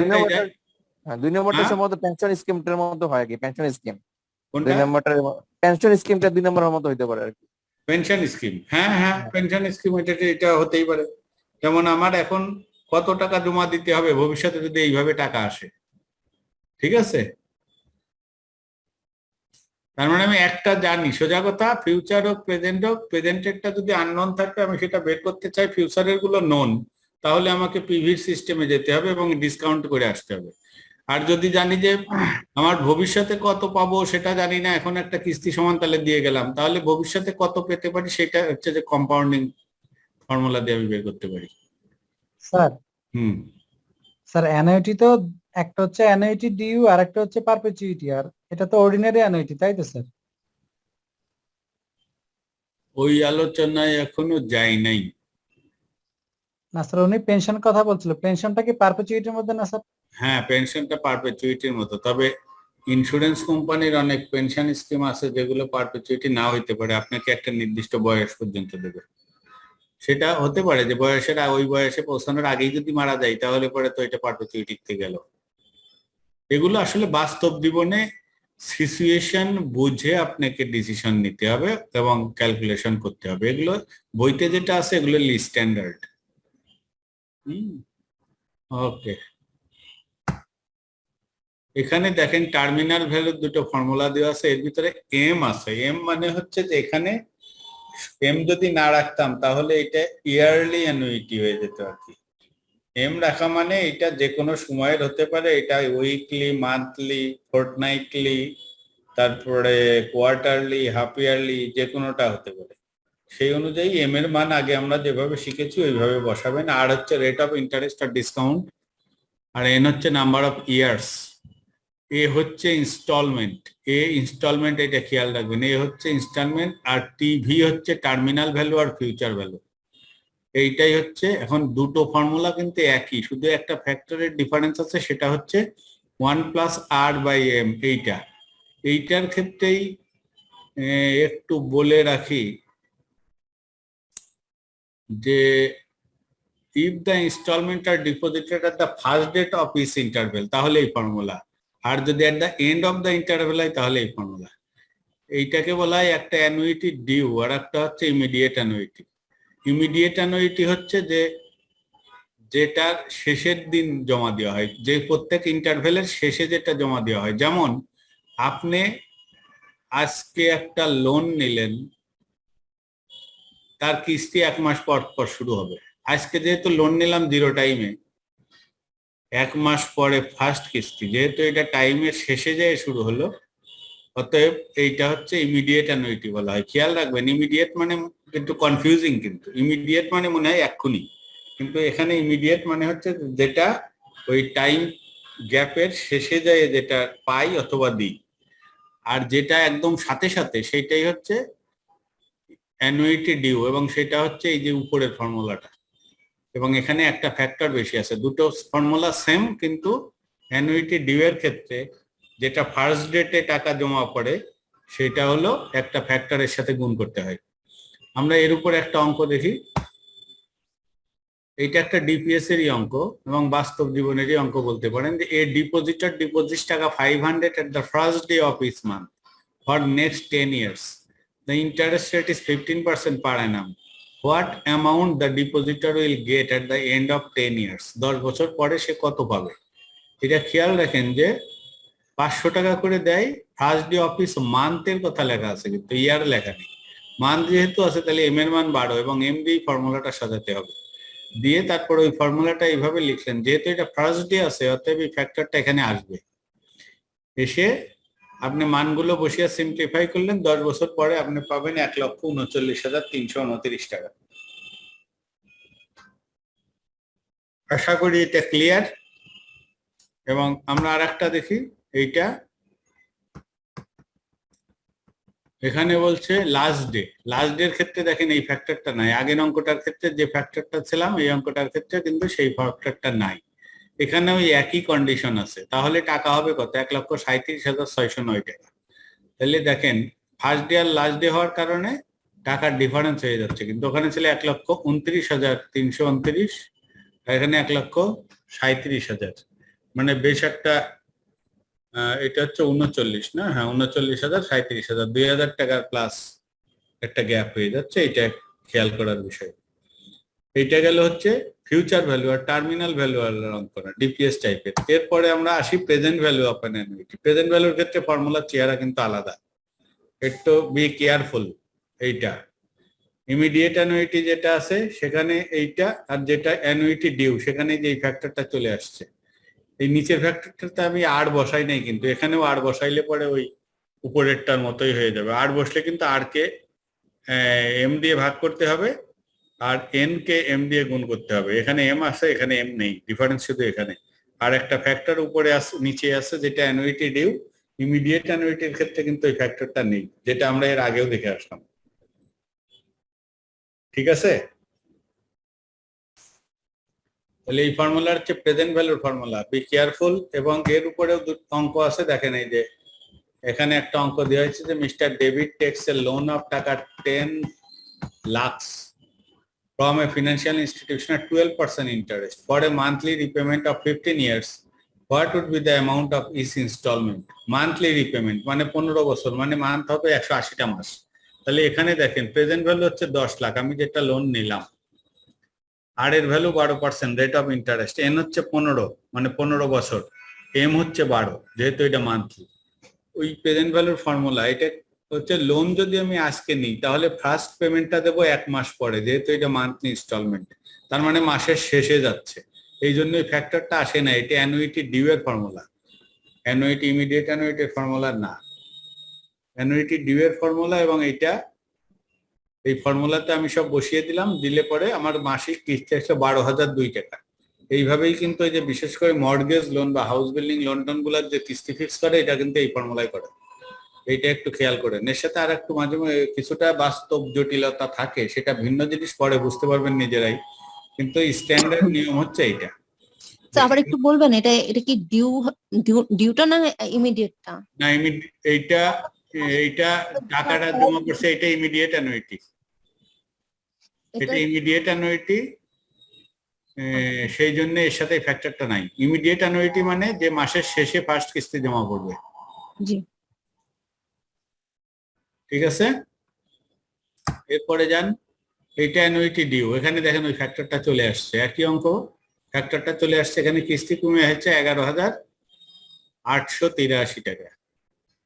হ্যাঁ 2 নম্বরটা সম্ভবত পেনশন স্কিমটার মতো হয় কি, পেনশন স্কিম 2 কোনটা? নম্বরটা পেনশন স্কিমটা 2 নম্বরের মতো হইতে পারে আর কি। পেনশন স্কিম, হ্যাঁ হ্যাঁ পেনশন স্কিম, এটা হতেই পারে। যেমন আমার এখন কত টাকা জমা দিতে হবে ভবিষ্যতে যদি এইভাবে টাকা আসে, ঠিক আছে, তার মানে আমি একটা জানি সোজা কথা, ফিউচার হোক প্রেজেন্ট হোক, প্রেজেন্টেরটা যদি আননোন থাকে আমি সেটা বের করতে চাই, ফিউচারের গুলো নোন, তাহলে আমাকে পিভির সিস্টেমে যেতে হবে এবং ডিসকাউন্ট করে আসতে হবে। আর যদি জানি যে আমার ভবিষ্যতে কত পাবো সেটা জানি না, এখন একটা কিস্তি সমান তাহলে দিয়ে গেলাম, তাহলে ভবিষ্যতে কত পেতে পারি সেটা হচ্ছে যে কম্পাউন্ডিং ফর্মুলা দিয়ে আমি বের করতে পারি। স্যার হুম, স্যার অ্যানুইটি তো একটা হচ্ছে অ্যানুইটি ডিউ আর একটা হচ্ছে পারপেচুইটি, আর এটা তো অর্ডিনারি অ্যানুইটি, তাই তো স্যার? ওই আলোচনায় এখনো যাই নাই। না স্যার, উনি পেনশন কথা বলছিল, পেনশনটা কি পারপেচুইটির মধ্যে না স্যার? হ্যাঁ পেনশনটা পারপেচুইটির মতো, তবে ইন্স্যুরেন্স কোম্পানির অনেক পেনশন স্কিম আছে যেগুলো পারপেচুইটি না হইতে পারে, আপনাকে একটা নির্দিষ্ট বয়স পর্যন্ত দেবে। সেটা হতে পারে যে বয়সের ওই বয়সে পৌঁছানোর আগেই যদি মারা যায় তাহলে পরে তো এটা পারপেচুইটিতে গেল। এগুলো আসলে বাস্তব জীবনে সিচুয়েশন বুঝে আপনাকে ডিসিশন নিতে হবে এবং ক্যালকুলেশন করতে হবে। এগুলো বইতে যেটা আছে এগুলো স্ট্যান্ডার্ড। ওকে, এখানে দেখেন টার্মিনাল ভ্যালুর দুটো ফর্মুলা দেওয়া আছে, এর ভিতরে এম আছে। এম মানে হচ্ছে যে এখানে এম যদি না রাখতাম তাহলে এটা ইয়ারলি অ্যানুইটি হয়ে যেত আর কি। এম রাখা মানে এটা যে কোনো সময়ের হতে পারে, এটা উইকলি, মান্থলি, ফোর্টনাইটলি, তারপরে কোয়ার্টারলি, হাফ ইয়ারলি, যে কোনোটা হতে পারে। সেই অনুযায়ী এম এর মান আগে আমরা যেভাবে শিখেছি ওইভাবে বসাবেন। আর হচ্ছে রেট অফ ইন্টারেস্ট আর ডিসকাউন্ট, আর এন হচ্ছে নাম্বার অফ ইয়ার্স। এ হচ্ছে ইনস্টলমেন্ট, ইনস্টলমেন্ট, এটা খেয়াল রাখবেন, এ হচ্ছে ইনস্টলমেন্ট আর টিভি হচ্ছে টার্মিনাল ভ্যালু আর ফিউচার ভ্যালু। এইটাই হচ্ছে, এখন দুটো ফর্মুলা কিন্তু একই, শুধু একটা ফ্যাক্টরের ডিফারেন্স আছে, সেটা হচ্ছে 1+r/m। এইটার ক্ষেত্রেই একটু বলে রাখি যে if the installment are deposited at the first date of each interval তাহলে এই ফর্মুলা, আর যদি at the end of the interval হয় তাহলে এই ফর্মুলা। এইটাকে বলা হয় একটা অ্যানুইটি ডিউ, আর একটা হচ্ছে ইমিডিয়েট অ্যানুইটি। ইমিডিয়েট অ্যানুইটি হচ্ছে যে যেটার শেষের দিন জমা দেওয়া হয়, যে প্রত্যেক ইন্টারভেলের শেষে যেটা জমা দেওয়া হয়। যেমন আপনি আজকে একটা লোন নিলেন, তার কিস্তি 1 মাস পর পর শুরু হবে। আজকে যেহেতু লোন নিলাম 0 টাইমে, 1 মাস পরে ফার্স্ট কিস্তি, যেহেতু এটা টাইমের শেষে যেয়ে শুরু হলো, অতএব এইটা হচ্ছে ইমিডিয়েট অ্যানুইটি বলা হয়। খেয়াল রাখবেন, ইমিডিয়েট মানে একটু কনফিউজিং, কিন্তু ইমিডিয়েট মানে মনে হয় এক্ষুনি, কিন্তু এখানে ইমিডিয়েট মানে হচ্ছে যেটা ওই টাইম গ্যাপের শেষে যায় যেটা পাই অথবা দিই, আর যেটা একদম সাথে সাথে সেইটাই হচ্ছে অ্যানুইটি ডিউ, এবং সেটা হচ্ছে এই যে উপরের ফর্মুলাটা, এবং এখানে একটা ফ্যাক্টর বেশি আছে। দুটো ফর্মুলা সেম, কিন্তু অ্যানুইটি ডিউ এর ক্ষেত্রে যেটা ফার্স্ট ডেটে টাকা জমা পড়ে সেটা হলো একটা ফ্যাক্টরের সাথে গুণ করতে হয়। আমরা এর উপর একটা অঙ্ক দেখি। এইটা একটা ডিপিএস এরই অঙ্ক এবং বাস্তব জীবনেরই অঙ্ক বলতে পারেন, যে এ ডিপোজিটর ডিপোজিট টাকা 500 at the first day of each month for next 10 years. The interest rate is 15% per annum. What amount the depositor will get at the end of 10 years? 10 বছর পরে সে কত পাবে? এটা খেয়াল রাখেন যে 500 টাকা করে দেয়, ফার্স্ট ডে অফিস মান্থের কথা লেখা আছে, কিন্তু ইয়ার লেখা নেই। মান্থ যেহেতু আছে তাহলে এম এর মান 12 এবং এম দিয়ে ফর্মুলাটা সাজাতে হবে। দিয়ে তারপর ওই ফর্মুলাটা এইভাবে লিখলেন, যেহেতু এটা ফার্স্ট ডে আছে অতএব এই ফ্যাক্টরটা এখানে আসবে, এসে আপনি মানগুলো বসিয়ে সিম্পলিফাই করলেন, 10 বছর পরে আপনি পাবেন 1,39,329 টাকা। আশা করি এটা ক্লিয়ার। এবং আমরা আর একটা দেখি, এইটা এখানে বলছে লাস্ট ডে। লাস্ট ডে এর ক্ষেত্রে দেখেন এই ফ্যাক্টরটা নাই, আগের অঙ্কটার ক্ষেত্রে যে ফ্যাক্টরটা ছিলাম এই অঙ্কটার ক্ষেত্রে কিন্তু সেই ফ্যাক্টরটা নাই। এখানে ওই একই কন্ডিশন আছে, তাহলে টাকা হবে কত? 1,37,609 টাকা। তাহলে দেখেন ফার্স্ট ডে আর লাস্ট ডে হওয়ার কারণে টাকার ডিফারেন্স হয়ে যাচ্ছে, কিন্তু ওখানে ছিল 1,29,329, এখানে 1,37,000, মানে বেশ একটা এটা হচ্ছে 39 না, হ্যাঁ 39,000, 37,000, 2,000 টাকার প্লাস একটা গ্যাপ হয়ে যাচ্ছে, এটা খেয়াল করার বিষয়। এইটা গেল হচ্ছে ফিউচার ভ্যালু আর টার্মিনাল ভ্যালু অঙ্ক না, ডিপিএস টাইপের। এরপরে আমরা আসি present value of an annuity. Present ভ্যালুর ক্ষেত্রে ফর্মুলার চেহারা কিন্তু আলাদা, একটু বি কেয়ারফুল। এইটা ইমিডিয়েট অ্যানুইটি যেটা আছে সেখানে এইটা, আর যেটা অ্যানুইটি ডিউ সেখানে যে এই ফ্যাক্টরটা চলে আসছে। এই নিচের ফ্যাক্টরটাতে আমি আর বসাই নাই, কিন্তু এখানেও আর বসাইলে পরে ওই উপরেরটার মতোই হয়ে যাবে। আর বসলে কিন্তু আর কে এম দিয়ে ভাগ করতে হবে, আর এন কে এম দিয়ে গুণ করতে হবে। এখানে এম আছে, এখানে এম নেই, ডিফারেন্স শুধু এখানে। আর একটা ফ্যাক্টর উপরে নিচে আছে যেটা অ্যানুইটি ডিউ। ইমিডিয়েট অ্যানুইটির ক্ষেত্রে কিন্তু এই ফ্যাক্টরটা নেই, যেটা আমরা এর আগেও দেখে আসলাম। ঠিক আছে, তাহলে এই ফর্মুলার হচ্ছে প্রেজেন্ট ভ্যালুর ফর্মুলা, বি কেয়ারফুল। এবং এর উপরেও দুটো অঙ্ক আছে, দেখেন এই যে এখানে একটা অঙ্ক দেওয়া হয়েছে যে mister David takes a loan of টাকা 10 lakh from a financial institution at 12% interest for a monthly repayment of 15 years. What would be the amount of each installment? Monthly repayment মানে 15 বছর, মানে মান্থ হবে 180টা মাস। তাহলে এখানে দেখেন প্রেজেন্ট ভ্যালু হচ্ছে 10 লাখ, আমি যেটা লোন নিলাম, আর এর value 12% rate of interest, N হচ্ছে 15 মানে 15 বছর, এম হচ্ছে 12 যেহেতু এটা মান্থলি। ওই প্রেজেন্ট ভ্যালুর ফর্মুলা এটা হচ্ছে, লোন যদি আমি আজকে নিই তাহলে ফার্স্ট পেমেন্টটা দেবো 1 মাস পরে, যেহেতু এটা মান্থলি ইনস্টলমেন্ট, তার মানে মাসের শেষে যাচ্ছে, এই জন্য এই ফ্যাক্টরটা আসে না। এটা অ্যানুইটি ডিউ এর ফর্মুলা, অ্যানুইটি ইমিডিয়েট অ্যানুইটির ফর্মুলা না, অ্যানুইটি ডিউ এর ফর্মুলা। এবং এইটা এই ফর্মুলাতে আমি সব বসিয়ে দিলাম, দিলে পরে আমার মাসিক কিস্তি আসছে 12,002 টাকা। এইভাবেই কিন্তু এই যে বিশেষ করে মর্টগেজ লোন বা হাউস বিল্ডিং লোন টোন গুলার যে কিস্তি ফিক্স করে এটা কিন্তু এই ফর্মুলায় করে। এইটা একটু খেয়াল করেন। এর সাথে আর একটু মাঝে মাঝে কিছুটা বাস্তব জটিলতা থাকে, সেটা ভিন্ন জিনিস পরে বুঝতে পারবেন নিজেরাই, কিন্তু স্ট্যান্ডার্ড নিয়ম হচ্ছে এইটা। তো আবার একটু বলবেন এটা এটা কি ডিউটা না ইমিডিয়েটটা? না, এইটা এইটা টাকাটা জমা করছে, এটা ইমিডিয়েট অ্যানুইটি, এটা ইমিডিয়েট অ্যানুইটি, সেই জন্য এর সাথে ফ্যাক্টরটা নাই। ইমিডিয়েট অ্যানুইটি মানে যে মাসের শেষে ফার্স্ট কিস্তি জমা করবে। জি, ঠিক আছে, এরপরে যান, এইটা অ্যানুইটি ডিউ। এখানে দেখেন ওই ফ্যাক্টরটা চলে আসছে, একই অঙ্ক ফ্যাক্টরটা চলে আসছে। এখানে কিস্তি কমে হচ্ছে 11,883 টাকা,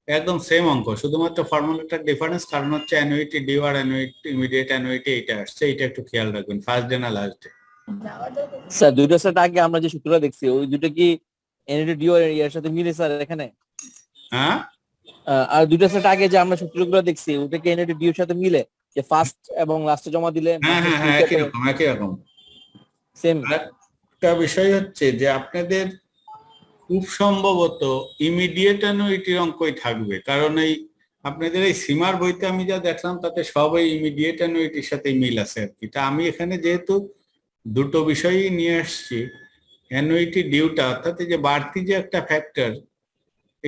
একদম সেম অঙ্ক, শুধুমাত্র ফর্মুলাটার ডিফারেন্স, কারণ হচ্ছে অ্যানুইটি ডিউ আর অ্যানুইটি ইমিডিয়েট অ্যানুইটি এইটা আসছে। এইটা একটু খেয়াল রাখবেন, ফার্স্ট ডে না লাস্ট ডে। স্যার দুইটা সেট আগে আমরা যে সূত্রটা দেখছি ওই দুটো কি এনএটি ডিও এর সাথে মিলে স্যার এখানে? হ্যাঁ, আর দুইটা সেট আগে যে আমরা সূত্রগুলো দেখছি ওটা কি এনএটি ডিওর সাথে মিলে, যে ফার্স্ট এবং লাস্টে জমা দিলে হ্যাঁ, হ্যাঁ, হ্যাঁ, একই রকম, একই রকম। সেম? একটা বিষয় হচ্ছে যে আপনাদের খুব সম্ভবত ইমিডিয়েট অ্যানুইটির অঙ্কই থাকবে, কারণ এই আপনাদের এই সীমার বইতে আমি যা দেখলাম তাতে সবাই ইমিডিয়েট অ্যানুইটির সাথে মিল আছে আর কি। তা আমি এখানে যেহেতু দুটো বিষয়ই নিয়ে আসছি, অ্যানুইটি ডিউটা অর্থাৎ এই যে বাড়তি যে একটা ফ্যাক্টর,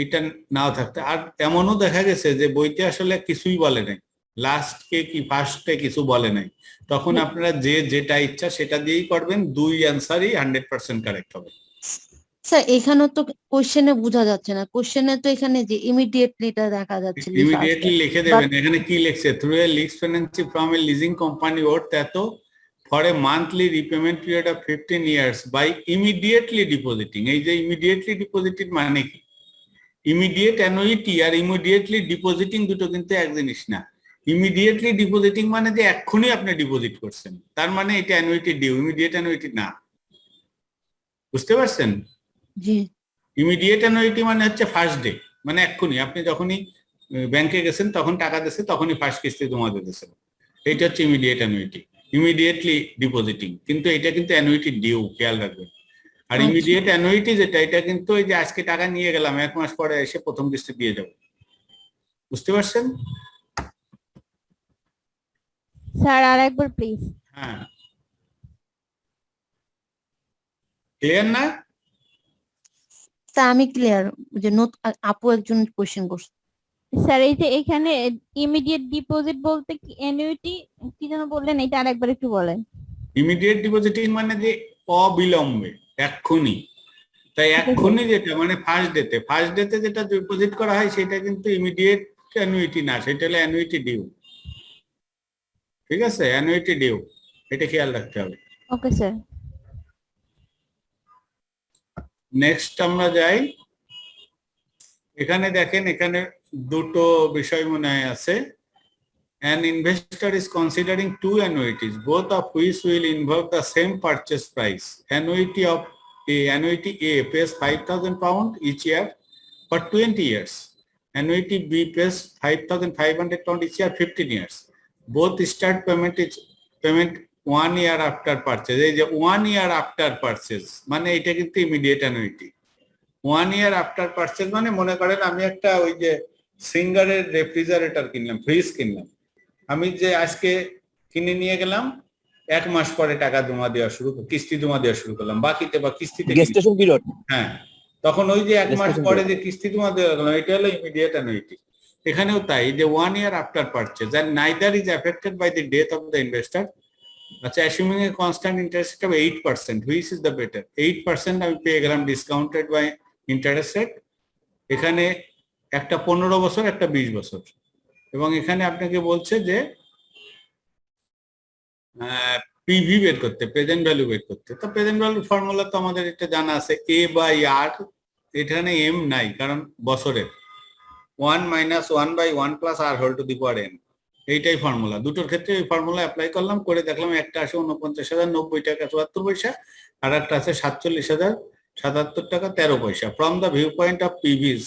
এইটা নাও থাকতে, আর এমনও দেখা গেছে যে বইতে আসলে কিছুই বলে নাই, লাস্ট কে কি ফার্স্টে কিছু বলে নাই, তখন আপনারা যে যেটা ইচ্ছা সেটা দিয়েই করবেন, দুই অ্যান্সারই 100% কারেক্ট হবে। স্যার এখানে তো কোশ্চেনে বোঝা যাচ্ছে না, কোশ্চেনে তো এখানে যে ইমিডিয়েটলিটা দেখা যাচ্ছে লেখা আছে। ইমিডিয়েটলি লিখে দেবেন, এখানে কি লিখছে, through a lease financing from a leasing company or at for a monthly repayment period of 15 years by immediately depositing. এই যে ইমিডিয়েটলি ডিপোজিটেড মানে কি, ইমিডিয়েট অ্যানুইটি আর ইমিডিয়েটলি ডিপোজিটিং দুটো কিন্তু এক জিনিস না। ইমিডিয়েটলি ডিপোজিটিং মানে যে এক্ষুনি আপনি ডিপোজিট করছেন, তার মানে এটা অ্যানুইটি ডিউ, ইমিডিয়েট অ্যানুইটি না। বুঝতে পারছেন? জি, ইমিডিয়েট অ্যানুইটি মানে হচ্ছে ফার্স্ট ডে, মানে এক্ষুনি আপনি যখনই ব্যাংকে গেছেন তখন টাকা দিয়েছে, তখনই ফার্স্ট কিস্তি জমা দিতেছেন, এইটা হচ্ছে ইমিডিয়েট অ্যানুইটি, ইমিডিয়েটলি ডিপোজিটিং। কিন্তু এটা কিন্তু অ্যানুইটি ডিউ, খেয়াল রাখবেন। আর ইমিডিয়েট অ্যানুইটি যেটা, এটা কিন্তু এই যে আজকে টাকা নিয়ে গেলাম, 1 মাস পরে এসে প্রথম কিস্তি দিয়ে যাবো। বুঝতে পারছেন? স্যার আর একবার প্লিজ। হ্যাঁ, ক্লিয়ার না? তা আমি ক্লিয়ার, যে আপু একজন কোশ্চেন করছে। স্যার এই যে এখানে ইমিডিয়েট ডিপোজিট বলতে কি অ্যানুইটি কি যেন বললেন, এটা আরেকবার একটু বলেন। ইমিডিয়েট ডিপোজিটিং মানে যে অবিলম্বে, এক্ষুনি। তাই এক্ষুনি যেটা মানে ফার্স্ট ডেতে যেটা ডিপোজিট করা হয় সেটা কিন্তু ইমিডিয়েট অ্যানুইটি না, সেটা হলো অ্যানুইটি ডিউ। ঠিক আছে, অ্যানুইটি ডিউ, এটা খেয়াল রাখতে হবে। Okay sir. নেক্সট আমরা যাই, এখানে দেখেন, এখানে দুটো বিষয় মনে হয় আছে। An investor is considering two annuities, both of which will involve the same purchase price. Annuity A pays £5,000 each year for 20 years. Annuity B pays £5,500 each year 15 years. Both start payment 1 year after purchase. এই যে 1 year after purchase মানে এটা কিন্তু immediate annuity. 1 year after purchase মানে মনে করেন আমি একটা ওই যে সিঙ্গারের রেফ্রিজারেটর কিনলাম, ফ্রিজ কিনলাম, আমি যে আজকে কিনে নিয়ে গেলাম, 1 মাস পরে টাকা জমা দেওয়া শুরু, কিস্তি জমা দেওয়া শুরু করলাম, বাকিতে বা কিস্তিতে, গেস্টেশন পিরিয়ড। হ্যাঁ, তখন ওই যে 1 মাস পরে যে কিস্তি জমা দেওয়া গেল, এটা হলো ইমিডিয়েট অ্যানুইটি। এখানেও তাই, যে 1 year after purchase and neither is affected by the death of the investor. আচ্ছা, assuming a constant interest rate of 8%, which is the better? 8% আমি পেয়ে গেলাম ডিসকাউন্টেড বাই ইন্টারেস্ট রেট। এখানে একটা 15 বছর, একটা 20 বছর, এবং এখানে আপনাকে বলছে যে পিভি বের করতে, প্রেজেন্ট ভ্যালু বের করতে। তো প্রেজেন্ট ভ্যালু ফর্মুলা তো আমাদের এটা জানা আছে, এ বাই আর, এখানে এম নাই কারণ বছরের, 1 - 1 / 1 + r whole to the power n, এইটাই ফর্মুলা। দুটোর ক্ষেত্রে এই ফর্মুলা অ্যাপ্লাই করলাম, করে দেখলাম একটা আসে 49,090 টাকা 74 পয়সা, আর একটা আছে 47,077 টাকা 13 পয়সা। From the view point of PVs,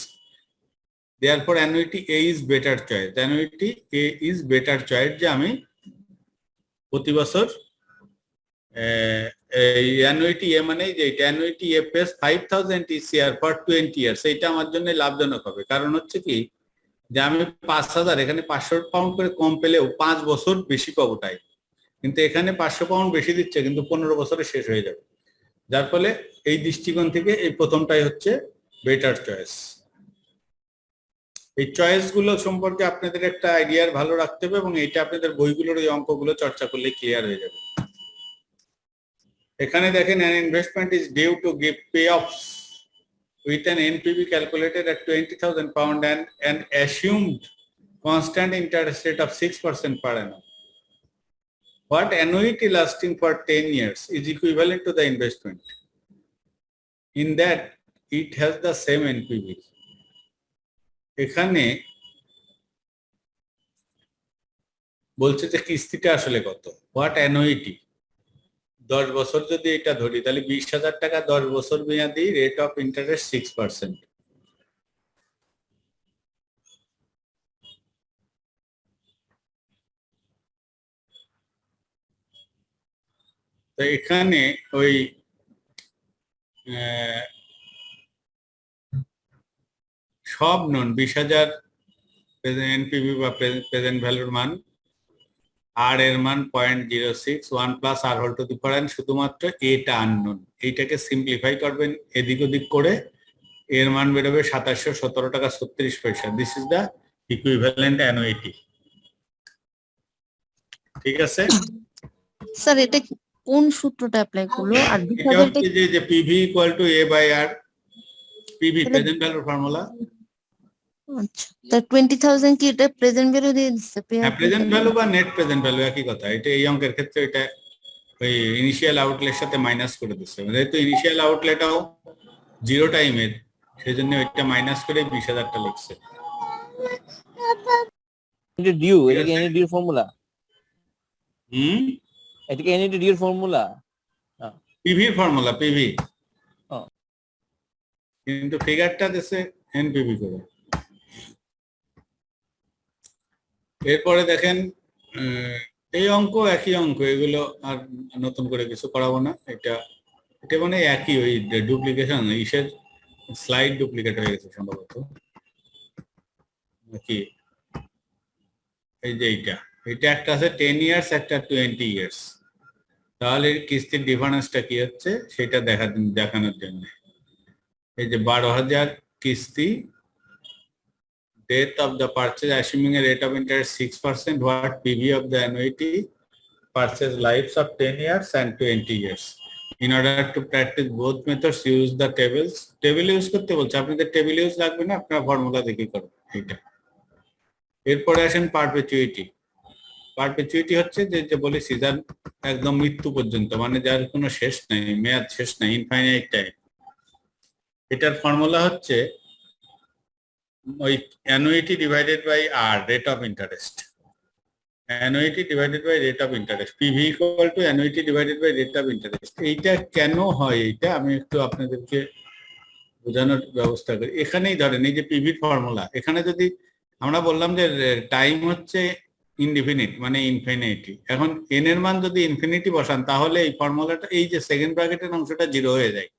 therefore annuity A is better choice. Annuity A is better choice, যে আমি প্রতি বছর এই অ্যানুইটি এ মানে যে annuity A pace 5000 ECR for 20 years, এইটা আমার জন্য লাভজনক হবে। কারণ হচ্ছে কি যে আমি 5000 এখানে 500 পাউন্ড করে কম পেলেও 5 বছর বেশি পাবো টাইম, কিন্তু এখানে 500 পাউন্ড বেশি দিচ্ছে কিন্তু 15 বছরে শেষ হয়ে যাবে। যার ফলে এই দৃষ্টিকোণ থেকে এই প্রথমটাই হচ্ছে বেটার চয়েস। এই চয়েস গুলো সম্পর্কে আপনাদের একটা আইডিয়ার ভালো রাখতে হবে এবং এটা আপনাদের বইগুলোর এই অঙ্কগুলো চর্চা করলে ক্লিয়ার হয়ে যাবে। এখানে দেখেন an investment is due to give payoffs with an NPV calculated at 20,000 pound and an assumed constant interest rate of 6% per annum. What annuity lasting for 10 years is equivalent to the investment? In that it has the same NPV. এখানে বলছে যে কিস্তিটা আসলে কত, what annuity. 10 বছর যদি এটা ধরি তাহলে 20,000 টাকা 10 বছর মেয়াদি, রেট অফ ইন্টারেস্ট 6%। তো এখানে ওই সব নন 20,000 এনপিভি বা প্রেজেন্ট ভ্যালুর মান, আর এর মান 0.06, 1 plus r whole to the power n, শুধুমাত্র এটা আননোন। এইটাকে সিম্পলিফাই করবেন এদিক ওদিক করে, এর মান বেরোবে 2717 টাকা 36 পয়সা। This is the equivalent annuity. ঠিক আছে স্যার এটা কোন সূত্রটা অ্যাপ্লাই করলো? আর এটা হচ্ছে যে PV equal to A by r, PV present ভ্যালুর ফর্মুলা। আচ্ছা, তা 20,000 কি এটা প্রেজেন্ট ভ্যালু দিয়ে দিচ্ছে? হ্যাঁ, প্রেজেন্ট ভ্যালু বা নেট প্রেজেন্ট ভ্যালু একই কথা। এটা এই অঙ্কের ক্ষেত্রে এটা ওই ইনিশিয়াল আউটলের সাথে মাইনাস করে দিচ্ছে, যেহেতু ইনিশিয়াল আউটলেটাও 0 টাইমের, সেই জন্য ওইটা মাইনাস করে 20,000টা লিখছে। এটা ডিউ, এটা কি এনি ডিউ ফর্মুলা? এটা কি any due formula? PV formula, PV, ও। কিন্তু ফিগারটা দিচ্ছে এনপিভি করে। এরপরে দেখেন এই অঙ্ক একই অঙ্ক, এগুলো আর নতুন করে কিছু করাবো না। এটা মানে একই, ওই ডুপ্লিকেশন, ইসের স্লাইড ডুপ্লিকেট হয়ে গেছে সম্ভবত নাকি। এই যে এটা একটা আছে 10 ইয়ার্স, একটা 20 ইয়ার্স, তাহলে কিস্তির ডিফারেন্সটা কি হচ্ছে সেটা দেখানোর জন্য এই যে 12,000 কিস্তি, date of the purchase assuming a rate of interest 6%, what PV of the annuity, purchase lives of 10 years and 20 years. In order to practice both methods, use the tables. Table use করতে বলছে, আপনাদের table use লাগবে না, আপনারা formula দেখে করবেন এটা। এরপরে আসেন পারপেচুইটি। পারপেচুইটি হচ্ছে যে বলি সিজন একদম মৃত্যু পর্যন্ত, মানে যার কোনো শেষ নাই, মেয়াদ শেষ নাই, ইনফাইনাইট টাইম। এটার ফর্মুলা হচ্ছে ওই annuity divided by r, rate of interest. Annuity divided by rate of interest, PV equal to annuity divided by rate of interest. এইটা কেন হয় এইটা আমি একটু আপনাদেরকে বোঝানোর ব্যবস্থা করি। এখানেই ধরেন এই যে পিভির ফর্মুলা, এখানে যদি আমরা বললাম যে টাইম হচ্ছে ইনডিফিনিট মানে ইনফিনিটি, এখন এন এর মান যদি ইনফিনিটি বসান তাহলে এই ফর্মুলাটা, এই যে সেকেন্ড ব্র্যাকেটের অংশটা 0 হয়ে যায়।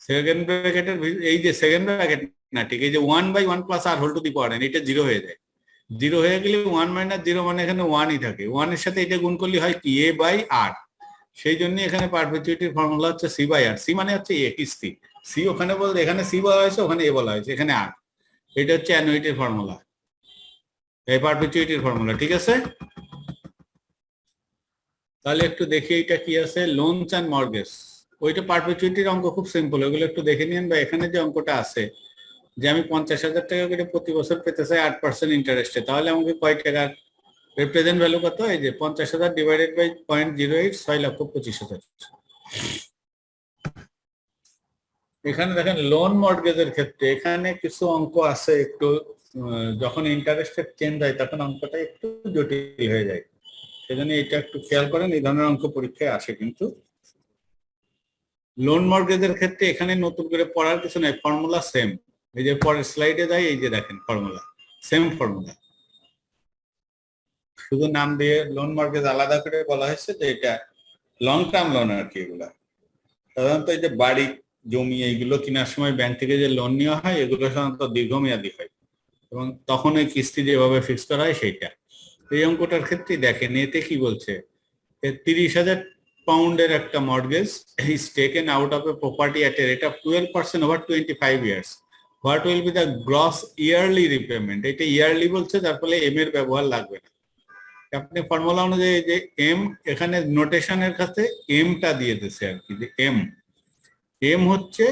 সেকেন্ড ব্র্যাকেটের এই যে সেকেন্ড ব্র্যাকেট না, ঠিক এই যে 1/1 plus r whole to the power n, এটা 0 হয়ে যায়। 0 হয়ে গেলে 1 মাইনাস 0 মানে এখানে 1ই থাকে, 1 এর সাথে এটা গুণ করলে হয় কি a বাই আর। সেই জন্য এখানে পারপেচুইটির ফর্মুলা হচ্ছে c বাই আর। c মানে হচ্ছে a কিস্তি, c ওখানে বলতে এখানে c বলা হয়েছে, ওখানে a বলা হয়েছে, এখানে আর। এটা হচ্ছে অ্যানুইটির ফর্মুলা, এই পারপেচুইটির ফর্মুলা। ঠিক আছে, তাহলে একটু দেখি এটা কি আছে, লোনস এন্ড মর্গেজ। ওইটা পারপেচুইটির অঙ্ক খুব সিম্পল, ওগুলো একটু দেখে নিন। বা এখানে যে অঙ্কটা আছে যে আমি 50,000 টাকা করে প্রতি বছর পেতে চাই 8% ইন্টারেস্টে, তাহলে আমাকে কয় টাকার প্রেজেন্ট ভ্যালু কত? এই যে 50,000 ডিভাইডেড বাই 0.08, 6,25,000। এখানে দেখেন লোন মর্গেজের ক্ষেত্রে এখানে কিছু অঙ্ক আছে একটু, যখন ইন্টারেস্টের চেঞ্জ হয় তখন অঙ্কটা একটু জটিল হয়ে যায়, সেজন্য এটা একটু খেয়াল করেন। এই ধরনের অঙ্ক পরীক্ষায় আসে। কিন্তু লোন মর্গেজের ক্ষেত্রে এখানে নতুন করে পড়ার কিছু নাই, ফর্মুলা সেম। এই যে পরের স্লাইডে যাই, এই যে দেখেন ফর্মুলা সেম ফর্মুলা, শুধু নাম দিয়ে লোন মর্গেজ আলাদা করে বলা হয়েছে যে এটা লং টার্ম লোন আর কি এগুলা। সাধারণত এই যে বাড়ি জমি এইগুলো কেনার সময় ব্যাংক থেকে যে লোন নেওয়া হয় এগুলো সাধারণত দীর্ঘমেয়াদী হয় এবং তখন ওই কিস্তি যেভাবে ফিক্স করা হয় সেইটা। এই অঙ্কটার ক্ষেত্রে দেখেন এতে কি বলছে, 30,000 পাউন্ডের একটা mortgage is taken out of a property at a rate of 12% over 25 years. What will be the gross yearly repayment? এটা ইয়ারলি বলছে, যার ফলে এম এর ব্যবহার লাগবে না। আপনি ফর্মুলা অনুযায়ী যে এম এখানে নোটেশনের কাছে এমটা দিয়ে দিচ্ছে আর কি, যে এম হচ্ছে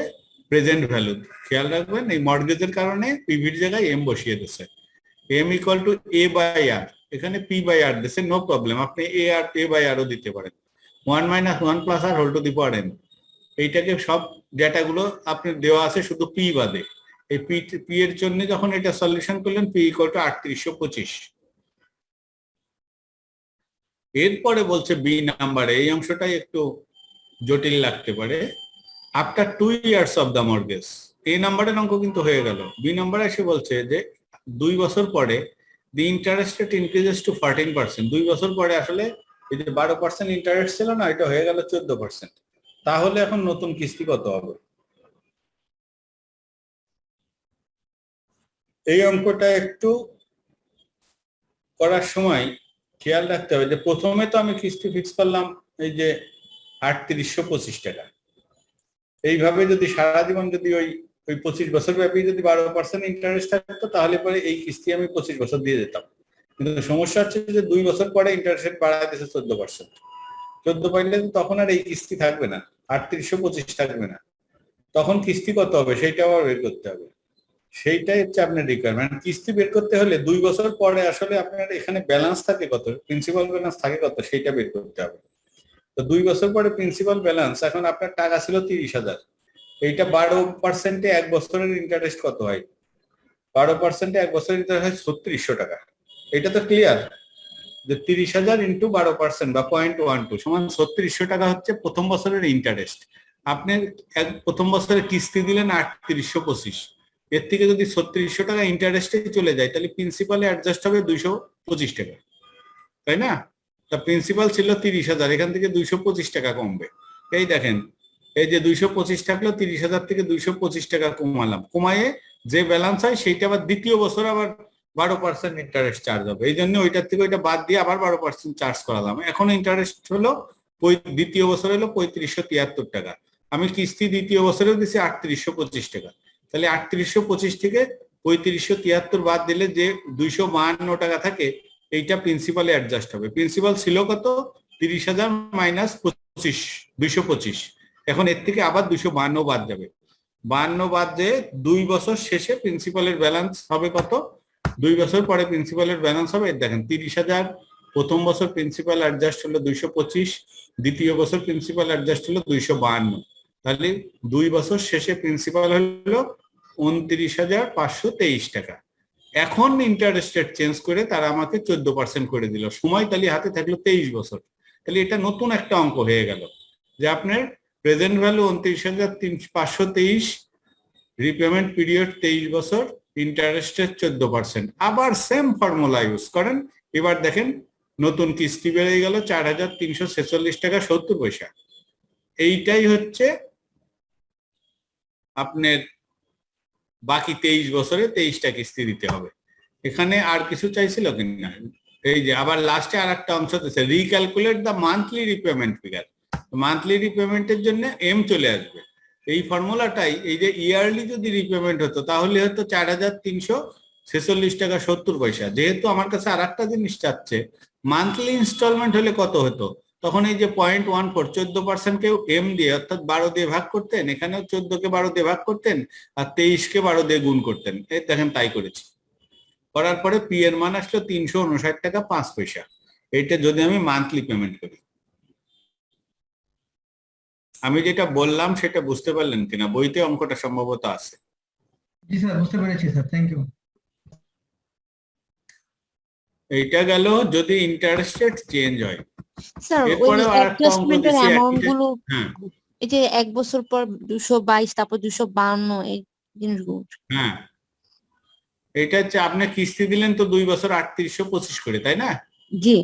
প্রেজেন্ট ভ্যালু। খেয়াল রাখবেন এই মর্গেজের কারণে পিভির জায়গায় এম বসিয়ে দিচ্ছে। M equal to A by R, এখানে পি বাই আর দিচ্ছে, নো প্রবলেম, আপনি এ বাই আরও দিতে পারেন। 1 - 1 + r whole to the power n। এইটাকে সব ডেটাগুলো আপনি দেওয়া আছে শুধু পি বাদে। এই পি এর জন্য যখন এটা সলিউশন করলেন পি ইকুয়াল টু 3825। এরপরে বলছে বি নাম্বারে, এই অংশটাই একটু জটিল লাগতে পারে। After 2 years of the mortgage, এ নাম্বারের অঙ্ক কিন্তু হয়ে গেল। বি নাম্বারে এসে বলছে যে 2 বছর পরে the interest rate increases to 14%। 2 বছর পরে আসলে এই যে 12% ইন্টারেস্ট ছিল না, এটা হয়ে গেল 14%। তাহলে এখন নতুন কিস্তি কত হবে? এই অঙ্কটা একটু করার সময় খেয়াল রাখতে হবে যে প্রথমে তো আমি কিস্তি ফিক্স করলাম এই যে 3825 টাকা। এইভাবে যদি সারা জীবন যদি ওই 25 বছর ব্যাপী যদি 12% ইন্টারেস্ট থাকতো তাহলে পরে এই কিস্তি আমি 25 বছর দিয়ে যেতাম। কিন্তু সমস্যা হচ্ছে যে 2 বছর পরে ইন্টারেস্ট রেট বাড়ায় দিয়েছে 14%। 14 পাইলে তখন আর এই কিস্তি থাকবে না, 3825 থাকবে না। তখন কিস্তি কত হবে সেইটা আবার বের করতে হবে। সেইটাই হচ্ছে আপনার রিকোয়ারমেন্ট। কিস্তি বের করতে হলে 2 বছর পরে আসলে আপনার এখানে ব্যালেন্স থাকে কত, প্রিন্সিপাল ব্যালেন্স থাকে কত, সেইটা বের করতে হবে। তো 2 বছর পরে প্রিন্সিপাল ব্যালেন্স, এখন আপনার টাকা ছিল 30,000, এইটা 12%-এ 1 বছরের ইন্টারেস্ট কত হয়? 12%-এ 1 বছরের ইন্টারেস্ট হয় 3600 টাকা। এটা তো ক্লিয়ার যে 30,000 ইন্টু 12% বা 0.12 সমান 3600 টাকা হচ্ছে প্রথম বছরের ইন্টারেস্ট। আপনি প্রথম বছরে কিস্তি দিলেন 3825, এর থেকে যদি 3600 টাকা ইন্টারেস্টে চলে যায় তাহলে প্রিন্সিপালে অ্যাডজাস্ট হবে 225 টাকা, তাই না? তা প্রিন্সিপাল ছিল 30,000, এখান থেকে 225 টাকা কমবে। এই দেখেন এই যে 225 থাকলো, 30,000 থেকে 225 টাকা কমালাম, কমায়ে যে ব্যালেন্স হয় সেইটা আবার দ্বিতীয় বছর আবার 12% ইন্টারেস্ট চার্জ হবে। এই জন্য ওইটার থেকে ওইটা বাদ দিয়ে আবার 12% চার্জ করালাম। এখন ইন্টারেস্ট হলো দ্বিতীয় বছর হলো 3573 টাকা। আমি কিস্তি দ্বিতীয় বছরেও দিছি 3825 টাকা। তাহলে 3825 থেকে 3573 বাদ দিলে যে 252 টাকা থাকে এইটা প্রিন্সিপালে অ্যাডজাস্ট হবে। প্রিন্সিপাল ছিল কত? 30,000 মাইনাস 25, 225। এখন এর থেকে আবার 252 বাদ যাবে। 52 বাদ দিয়ে 2 বছর শেষে প্রিন্সিপালের ব্যালেন্স হবে কত? 2 বছর পরে প্রিন্সিপালের ব্যালেন্স হবে দেখেন 30,000, প্রথম বছর প্রিন্সিপাল অ্যাডজাস্ট হলো 225, দ্বিতীয় বছর প্রিন্সিপাল অ্যাডজাস্ট হলো 252। তাহলে 2 বছর শেষে প্রিন্সিপাল হলো 29,523 টাকা। এখন ইন্টারেস্ট রেট চেঞ্জ করে তারা আমাকে 14% করে দিল, সময় তাহলে হাতে থাকলো 23 বছর। তাহলে এটা নতুন একটা অঙ্ক হয়ে গেল যে আপনার প্রেজেন্ট ভ্যালু 29,523, রিপেমেন্ট পিরিয়ড 23 বছর, ইন্টারেস্ট রেট 14%। আবার সেম ফর্মুলা ইউজ করেন। এবার দেখেন নতুন কিস্তি বেড়ে গেল 4,346 টাকা 70 পয়সা। এইটাই হচ্ছে আপনার বাকি 23 বছরে 23টা কিস্তি দিতে হবে। এখানে আর কিছু চাইছিল কিনা? এই যে আবার লাস্টে আর একটা অংশ দিচ্ছে, recalculate the monthly repayment figure. Monthly রিপেমেন্টের জন্য এম চলে আসবে। এই ফর্মুলাটাই, এই যে ইয়ারলি যদি রিপেমেন্ট হতো তাহলে হতো 4,346 টাকা 70 পয়সা। যেহেতু আমার কাছে আর একটা জিনিস চাচ্ছে, মান্থলি ইনস্টলমেন্ট হলে কত হতো, তখন এই যে 0.14 14% কেও এম দিয়ে অর্থাৎ 12 দিয়ে ভাগ করতেন, এখানেও 14-কে 12 দিয়ে ভাগ করতেন আর 23-কে 12 দিয়ে গুণ করতেন। এই দেখেন তাই করেছি। করার পরে পি এর মান আসলো 359 টাকা 5 পয়সা। এইটা যদি আমি মান্থলি পেমেন্ট করি। আমি যেটা বললাম সেটা বুঝতে পারলেন কিনা? বইতে অঙ্কটা সম্ভবত আছে। জি স্যার, বুঝতে পেরেছি স্যার, থ্যাংক ইউ। এইটা গেল যদি ইন্টারেস্ট রেট চেঞ্জ হয়। স্যার ওই এরপরেও আর একটা অঙ্ক অ্যাডজাস্টমেন্টের দিছি অ্যামাউন্ট গুলো, হ্যাঁ এই যে 1 বছর পর 222, তারপর 252, এই জিনিসগুলো। হ্যাঁ, এটা হচ্ছে আপনি কিস্তি দিলেন তো 2 বছর 3825 করে, তাই না? জি।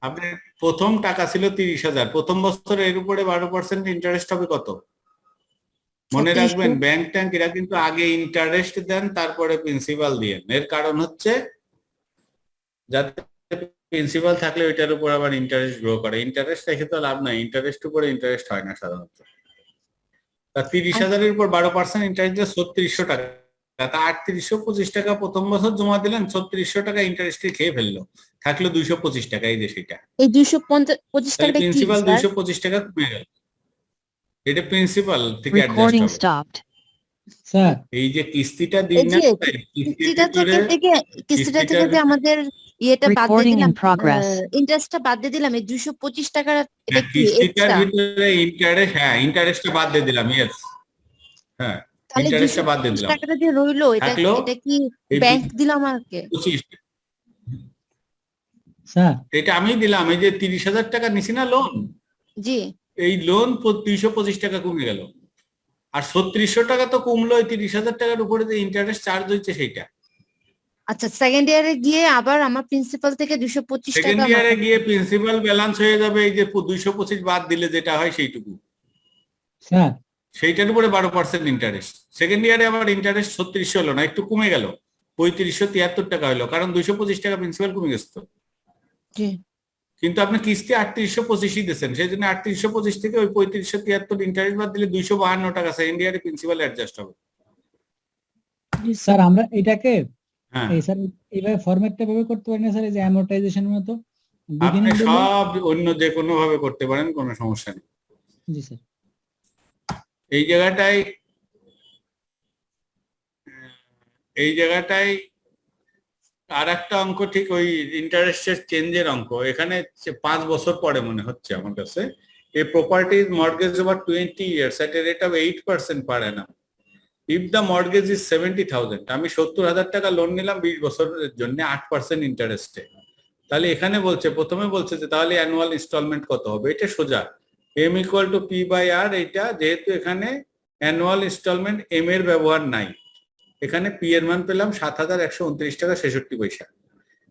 আপনি প্রথম টাকা ছিল 30,000, প্রথম বছর এর উপরে 12% ইন্টারেস্ট হবে কত? মনে 3600 রাখবেন, ব্যাংক ট্যাঙ্ক এরা কিন্তু আগে ইন্টারেস্ট দেন তারপরে প্রিন্সিপাল দিয়েন। এর কারণ হচ্ছে যাতে প্রিন্সিপাল থাকলে ওইটার উপর আবার ইন্টারেস্ট গ্রো করে। ইন্টারেস্ট রেখে তো লাভ নাই, ইন্টারেস্ট উপরে ইন্টারেস্ট হয় না সাধারণত। তা 30,000-এর উপর 12% ইন্টারেস্ট দিয়ে 3600 টাকা, তা 3825 টাকা প্রথম বছর জমা দিলেন, 3600 টাকা ইন্টারেস্টে খেয়ে ফেললো, থাকলো 225 টাকা। এই যে সেটা, এই 225 তাহলে টাকাটা কি প্রিন্সিপাল স্যার? 225 টাকা কমে গেল। এটা প্রিন্সিপাল থেকে অ্যাডজাস্ট Recording হবে। stopped. স্যার এই যে কিস্তিটা দিই এই না, যে কিস্তিটা কিস্তিটা থেকে যে আমাদের ইয়েটা বাদ দিয়ে Recording দিলাম, in progress. ইন্টারেস্টটা বাদ দিয়ে দিলাম, এই 225 টাকার এটা কি কিস্তিটার এক্সট্রা? ভিতরে ইন্টারেস্ট, হ্যাঁ ইন্টারেস্টটা বাদ দিয়ে দিলাম, ইয়েস হ্যাঁ তাহলে ইন্টারেস্টটা বাদ দিয়ে 225 দিলাম, টাকাটা যে রইলো এটা থাকলো এটা কি এই ব্যাংক দিল আমাকে? 25। স্যার এটা আমি দিলাম, এই যে 30,000 টাকা নিছি না লোন, জি এই লোন 225 টাকা কমে গেল। আর 3600 টাকা তো কমলো ওই 30,000 টাকার উপরে যে ইন্টারেস্ট চার্জ হচ্ছে সেইটা। আচ্ছা, সেকেন্ড ইয়ারে গিয়ে আবার আমার প্রিন্সিপাল থেকে 225 সেকেন্ড টাকা ইয়ারে গিয়ে প্রিন্সিপাল ব্যালেন্স হয়ে যাবে এই যে 225 বাদ দিলে যেটা হয় সেইটুকু, স্যার সেইটার উপরে 12% ইন্টারেস্ট। সেকেন্ড ইয়ারে আবার ইন্টারেস্ট 3600 হলো না, একটু কমে গেল, 3573 টাকা হলো, কারণ 225 টাকা প্রিন্সিপাল কমে গেছে তো। জি কিন্তু আপনি কিস্তি 3825ই দিচ্ছেন, সেই জন্য 3825 থেকে ওই 3573 ইন্টারেস্ট বাদ দিলে 252 টাকা সেকেন্ড ইয়ারে প্রিন্সিপাল অ্যাডজাস্ট হবে। স্যার আমরা এটাকে হ্যাঁ, এই স্যার এইভাবে ফরম্যাটটা ভাবে করতে পারি না স্যার, এই যে অ্যামোর্টাইজেশন মতো আপনি beginning দিলে? সব অন্য যে কোনো ভাবে করতে পারেন, কোনো সমস্যা নেই। জি স্যার। এই জায়গাটায় আর একটা অঙ্ক, ঠিক ওই ইন্টারেস্টের চেঞ্জের অঙ্ক, এখানে 5 বছর পরে মনে হচ্ছে আমার কাছে, এ property is mortgage over 20 years at a rate of 8% per annum. If the mortgage is 70,000, আমি 70,000 টাকা লোন নিলাম 20 বছরের জন্য 8% ইন্টারেস্টে। তাহলে এখানে বলছে, প্রথমে বলছে যে তাহলে অ্যানুয়াল ইনস্টলমেন্ট কত হবে? এটা সোজা, M = P/R। এটা যেহেতু এখানে অ্যানুয়াল ইনস্টলমেন্ট M এর ব্যবহার নাই, এখানে P এর মান পেলাম 7,129 টাকা 66 পয়সা।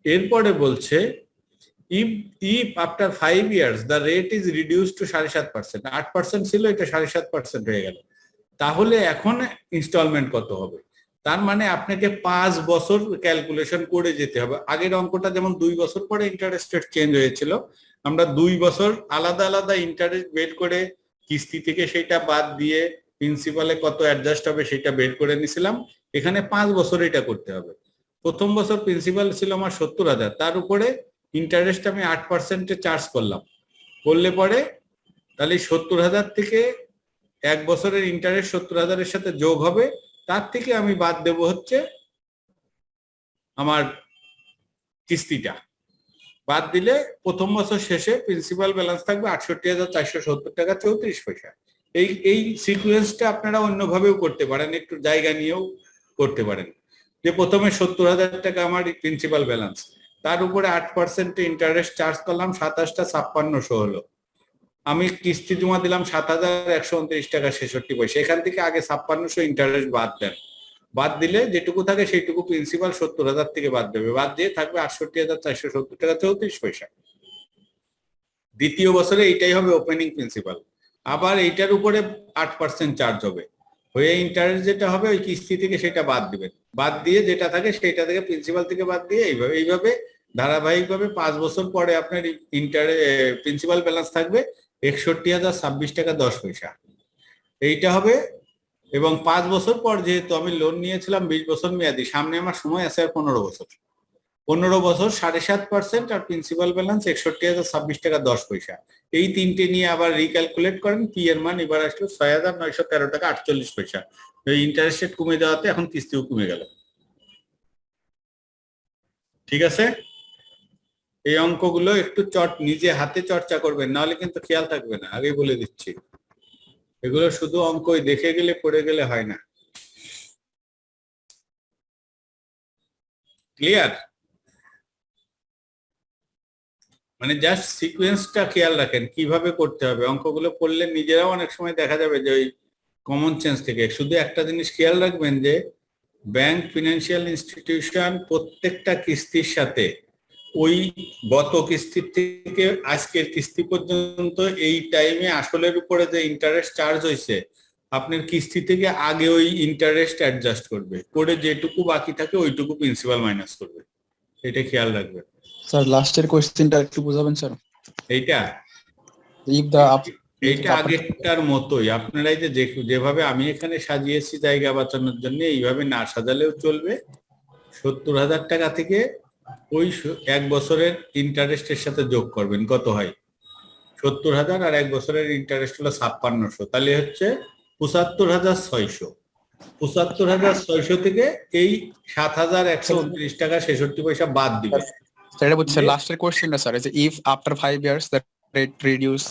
এরপরে বলছে if after 5 years the rate is reduced to 7.5%, 8% ছিল, এটা 7.5% হয়ে গেল, তাহলে এখন ইনস্টলমেন্ট কত হবে? তার মানে আপনাকে 5 বছর ক্যালকুলেশন করে যেতে হবে। আগের অঙ্কটা যেমন 2 বছর পরে ইন্টারেস্ট রেট চেঞ্জ হয়েছিল, আমরা 2 বছর আলাদা আলাদা ইন্টারেস্ট বের করে কিস্তি থেকে সেটা বাদ দিয়ে প্রিন্সিপালে কত অ্যাডজাস্ট হবে সেটা বের করে নিছিলাম। এখানে 5 বছর এটা করতে হবে। প্রথম বছর প্রিন্সিপাল ছিল আমার 70,000, তার উপরে ইন্টারেস্ট আমি 8% চার্জ করলাম, করলে পরে তাহলে 70,000 থেকে 1 বছরের ইন্টারেস্ট 70,000-এর সাথে যোগ হবে, তার থেকে আমি বাদ দেব হচ্ছে আমার কিস্তিটা। বাদ দিলে প্রথম বছর শেষে প্রিন্সিপাল ব্যালেন্স থাকবে 68,470 টাকা 34 পয়সা। এই সিকোয়েন্সটা আপনারা অন্যভাবেও করতে পারেন, একটু জায়গা নিয়েও করতে পারেন, যে প্রথমে 70,000 টাকা আমার প্রিন্সিপাল ব্যালেন্স, তার উপরে 8% ইন্টারেস্ট চার্জ করলাম, 27,5600 হলো, আমি কিস্তি জমা দিলাম 7,129 টাকা 66 পয়সা। এখান থেকে আগে 5600 ইন্টারেস্ট বাদ দেন, বাদ দিলে যেটুকু থাকে সেইটুকু প্রিন্সিপাল 70,000 থেকে বাদ দেবে, বাদ দিয়ে থাকবে 68,470 টাকা 34 পয়সা। দ্বিতীয় বছরে এইটাই হবে ওপেনিং প্রিন্সিপাল, আবার এইটার উপরে 8% চার্জ হবে, হয়ে ইন্টারেস্ট যেটা হবে ওই কিস্তি থেকে সেটা বাদ দিবেন, বাদ দিয়ে যেটা থাকে সেটা থেকে প্রিন্সিপাল থেকে বাদ দিয়ে এইভাবে ধারাবাহিকভাবে 5 বছর পরে আপনার প্রিন্সিপাল ব্যালেন্স থাকবে 61,026 টাকা 10 পয়সা। এইটা হবে। এবং 5 বছর পর যেহেতু আমি লোন নিয়েছিলাম 20 বছর মেয়াদি, সামনে আমার সময় আছে আর 15 বছর, 15 বছর 7.5% আর প্রিন্সিপাল ব্যালেন্স 61,026 টাকা 10 পয়সা। এই তিনটে নিয়ে আবার রিক্যালকুলেট করেন, পি এর মান এবার আসলো 6,913 টাকা 48 পয়সা। এই ইন্টারেস্ট রেট কমে যাওয়াতে এখন কিস্তিও কমে গেল। ঠিক আছে, এই অঙ্কগুলো একটু নিজে হাতে চর্চা করবেন, নাহলে কিন্তু খেয়াল থাকবে না, আগে বলে দিচ্ছি। এগুলো শুধু অঙ্কই দেখে গেলে পড়ে গেলে হয় না। ক্লিয়ার? মানে জাস্ট সিকোয়েন্সটা খেয়াল রাখেন কিভাবে করতে হবে। অঙ্কগুলো পড়লে নিজেরাও অনেক সময় দেখা যাবে যে ওই কমন সেন্স থেকে। শুধু একটা জিনিস খেয়াল রাখবেন যে ব্যাংক, ফিনান্সিয়াল ইনস্টিটিউশন প্রত্যেকটা কিস্তির সাথে ওই গত কিস্তির থেকে আজকের কিস্তি পর্যন্ত এই টাইমে আসলের উপরে যে ইন্টারেস্ট চার্জ হয়েছে আপনার কিস্তি থেকে আগে ওই ইন্টারেস্ট অ্যাডজাস্ট করবে, করে যেটুকু বাকি থাকে ওইটুকু প্রিন্সিপাল মাইনাস করবে। এটা খেয়াল রাখবেন। স্যার লাস্টের কোশ্চেনটা একটু বুঝাবেন স্যার। এইটা ইফ দা এইটা আগেরটার মতোই, আপনারা এই যে যেভাবে আমি এখানে সাজিয়েছি জায়গা বাঁচানোর জন্য, এইভাবে না সাজালেও চলবে। 70,000 টাকা থেকে ওই 1 বছরের ইন্টারেস্টের সাথে যোগ করবেন, কত হয় 70,000 আর 1 বছরের ইন্টারেস্ট হলো 5600, তাহলে হচ্ছে 75,600। 75,600 থেকে এই 7,129 টাকা 66 পয়সা বাদ দিবে। স্যার এটা বুঝছি, লাস্টের কোশ্চেনটা স্যার এই যে if after 5 years the rate reduce,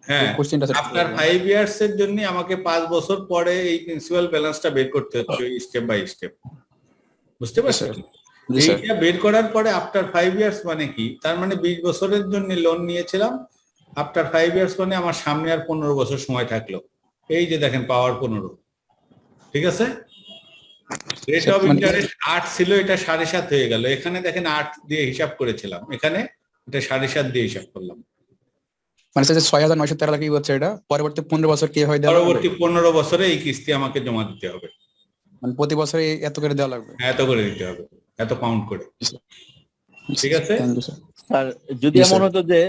হ্যাঁ, কোশ্চেনটা আফটার 5 ইয়ার্স এর জন্য আমাকে 5 বছর পরে এই প্রিন্সিপাল ব্যালেন্সটা বের করতে হচ্ছে স্টেপ বাই স্টেপ, বুঝতে পারছেন? জি স্যার। এইটা বের করার পরে আফটার 5 ইয়ার্স মানে কি, তার মানে 20 বছরের জন্য লোন নিয়েছিলাম, আফটার 5 ইয়ার্স মানে আমার সামনে আর 15 বছর সময় থাকলো। এই যে দেখেন পাওয়ার 15, ঠিক আছে? রেট অফ ইন্টারেস্ট 8 ছিল, এটা 7.5 হয়ে গেল। এখানে দেখেন 8 দিয়ে হিসাব করেছিলাম, এখানে এটা 7.5 দিয়ে হিসাব করলাম। মানে স্যার 6,913 কি হচ্ছে এটা, পরবর্তী 15 বছর কি হয় দেওয়া লাগবে? পরবর্তী 15 বছরে এই কিস্তি আমাকে জমা দিতে হবে, মানে প্রতি বছরে এত করে দেওয়া লাগবে, এত করে দিতে হবে, এত পাউন্ড করে, ঠিক আছে? Thank you sir. স্যার যদি জি, এমন স্যার। হতো যে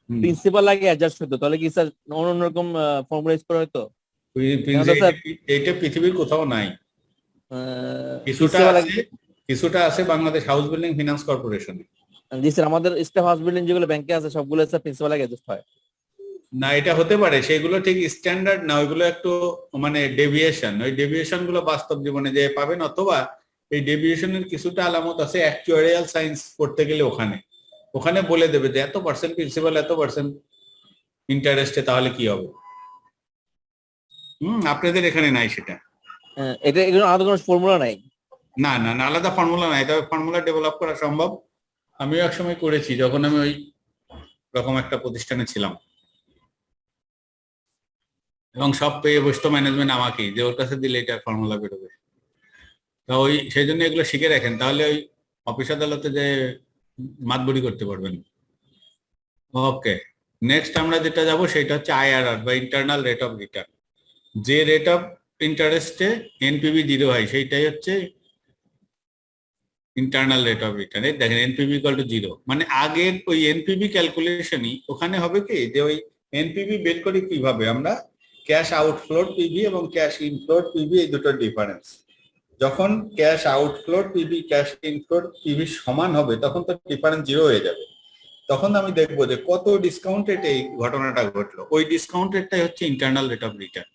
হুম। প্রিন্সিপাল আগে অ্যাডজাস্ট হতো তাহলে কি স্যার অন্যরকম ফর্মুলা ইউজ করা হতো? এইটা পৃথিবীর কোথাও নাই। কিছুটা প্রিন্সিপাল আছে, কিছুটা আছে বাংলাদেশ হাউস বিল্ডিং ফিনান্স কর্পোরেশনে। জি স্যার, আমাদের স্টাফ হাউস বিল্ডিং যেগুলো ব্যাংকে আছে সবগুলো স্যার প্রিন্সিপাল আগে অ্যাডজাস্ট হয়। না, এটা হতে পারে, সেগুলো ঠিক স্ট্যান্ডার্ড না, ওইগুলো একটু মানে ডেভিয়েশন। ওই ডেভিয়েশন গুলো বাস্তব জীবনে যে পাবেন, অথবা এই ডেভিয়েশনের কিছুটা আলামত আছে অ্যাকচুয়ারিয়াল সায়েন্স পড়তে গেলে ওখানে বলে দেবে যে এত পার্সেন্ট প্রিন্সিপাল, এত পার্সেন্ট ইন্টারেস্টে, তাহলে কি হবে। আপনাদের এখানে নাই সেটা। এটা এগুলো আলাদা কোনো ফর্মুলা নাই? না না না, আলাদা ফর্মুলা নাই, তবে ফর্মুলা ডেভেলপ করা সম্ভব। আমিও একসময় করেছি যখন আমি ওই রকম একটা প্রতিষ্ঠানে ছিলাম, এবং সব পেয়ে বসতো ম্যানেজমেন্ট আমাকেই, যে ওর কাছে দিলে এটার ফর্মুলা বেরোবে। তা ওই সেই জন্য এগুলো শিখে রাখেন, তাহলে ওই অফিস আদালতে যে মাতবরি করতে পারবেন। ওকে, নেক্সট আমরা যেটা যাব সেটা হচ্ছে আইআরআর বা ইন্টারনাল রেট অফ রিটার্ন। যে রেট অফ ইন্টারেস্টে এনপিভি 0 হয় সেইটাই হচ্ছে ইন্টারনাল রেট অফ রিটার্ন। এই দেখেন এনপিভি ইকুয়াল টু 0, মানে আগের ওই এনপিভি ক্যালকুলেশনই ওখানে হবে কি, যে ওই এনপিভি বের করি কিভাবে আমরা, ক্যাশ আউটফ্লোর পিভি এবং ক্যাশ ইনফ্লোর পিভি, এই দুটোর ডিফারেন্স। যখন ক্যাশ আউটফ্লোর পিভি ক্যাশ ইনফ্লোর পিভি সমান হবে তখন তো ডিফারেন্স 0 হয়ে যাবে। তখন আমি দেখবো যে কত ডিসকাউন্ট রেটে এই ঘটনাটা ঘটলো, ওই ডিসকাউন্ট রেটটাই হচ্ছে ইন্টারনাল রেট অফ রিটার্ন,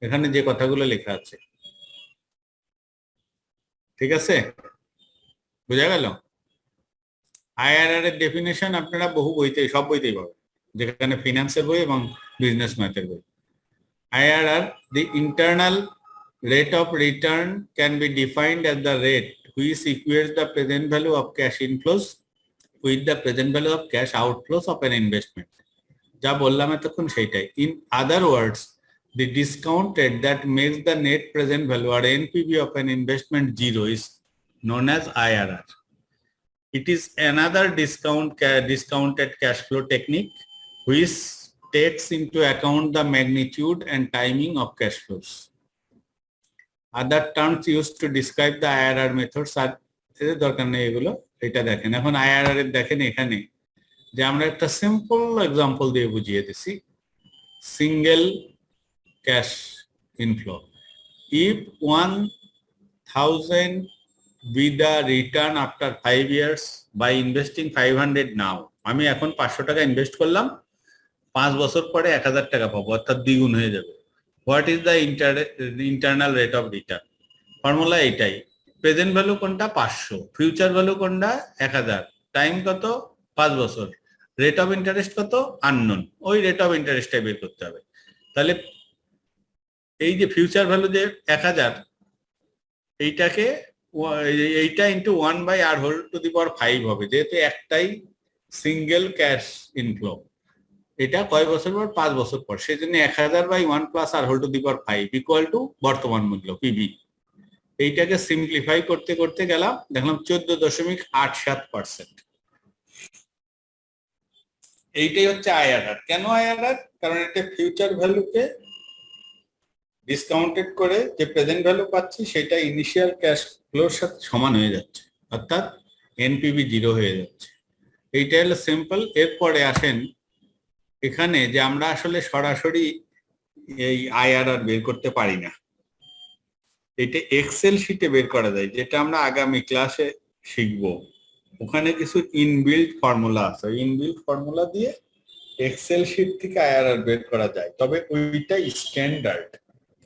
এখানে যে কথাগুলো লেখা আছে, ঠিক আছে? বোঝা গেল? আইআরআর এর ডেফিনেশন আপনারা বহু বইতে, সব বইতেই পাবেন, যেখানে ফিনান্সের বই এবং বিজনেস ম্যাথের বই। IRR, the internal rate of return can be defined as the rate which equates the present value of cash inflows with the present value of cash outflows of an investment. যা বললাম এতক্ষণ সেইটাই। In other words, the discount rate that makes the net present value or NPV of an investment 0 is known as IRR. It is another discounted cash flow technique which takes into account the magnitude and timing of cash flows. Other terms used to describe the IRR methods are দরকার নেই এগুলো, এটা দেখেন। এখন IRR এর দেখেন এখানে যে আমরা একটা সিম্পল এক্সাম্পল দিয়ে বুঝিয়ে দিছি, single cash inflow. If 1,000 be the return after 5 years by investing 500 now, আমি এখন 500 টাকা ইনভেস্ট করলাম, 5 বছর পরে 1,000 টাকা পাবো, অর্থাৎ দ্বিগুণ হয়ে যাবে। What is the internal rate of return? Formula এটাই, প্রেজেন্ট ভ্যালু কোনটা 500, ফিউচার ভ্যালু কোনটা 1,000, টাইম কত 5 বছর, রেট অফ ইন্টারেস্ট কত আননোন, ওই রেট অফ ইন্টারেস্টটাই বের করতে হবে। তাহলে এই যে ফিউচার ভ্যালু যে 1,000, এইটাকে এইটা ইন্টু 1/r⁵ হবে, যেহেতু একটাই সিঙ্গেল ক্যাশ ইনফ্লো। এটা কয় বছর পর? 5 বছর পর। সেই জন্য 1,000/1 + r⁵ ইকুয়াল টু বর্তমান মূল্য পিবি। এইটাকে সিম্পলিফাই করতে করতে গেলাম, দেখলাম 14.87%। এইটাই হচ্ছে আইআরআর। কেন আইআরআর? কারণ এটা ফিউচার ভ্যালুকে ডিসকাউন্টেড করে যে প্রেজেন্ট ভ্যালু পাচ্ছি সেটা ইনিশিয়াল ক্যাশ ফ্লোর সাথে সমান হয়ে যাচ্ছে, অর্থাৎ এনপিভি 0 হয়ে যাচ্ছে। এইটা হলো সিম্পল। এরপরে আসেন এখানে যে আমরা আসলে সরাসরি এই আইআরআর বের করতে পারি না, এটা এক্সেল শিটে বের করা যায়, যেটা আমরা আগামী ক্লাসে শিখবো। ওখানে কিছু ইনবিল্ট ফর্মুলা আছে, ইনবিল্ট ফর্মুলা দিয়ে এক্সেল শিট থেকে আইআরআর বের করা যায়, তবে ওইটা স্ট্যান্ডার্ড,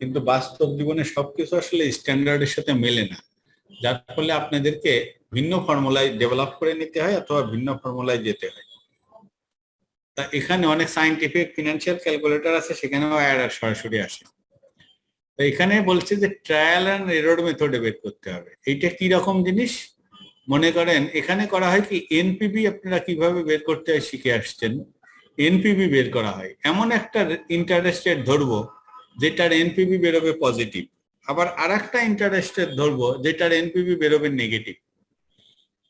কিন্তু বাস্তব জীবনে সবকিছু আসলে স্ট্যান্ডার্ডের সাথে মেলে না, যার ফলে আপনাদেরকে ভিন্ন ফর্মুলায় ডেভেলপ করে নিতে হয় অথবা ভিন্ন ফর্মুলায় যেতে হয়। তা এখানে অনেক সায়েন্টিফিক ফিনান্সিয়াল ক্যালকুলেটর আছে, সেখানেও আইআরআর সরাসরি আসে। তো এখানে বলছে যে ট্রায়াল অ্যান্ড এরর মেথডে বের করতে হবে। এইটা কি রকম জিনিস? মনে করেন এখানে করা হয় কি, এনপিভি আপনারা কিভাবে বের করতে হয় শিখে আসছেন। এনপিভি বের করা হয়, এমন একটা ইন্টারেস্ট রেট ধরবো যেটার এনপিভি বেরোবে পজিটিভ, আবার আরেকটা ইন্টারেস্ট রেট ধরবো যেটার এনপিভি বেরোবে নেগেটিভ।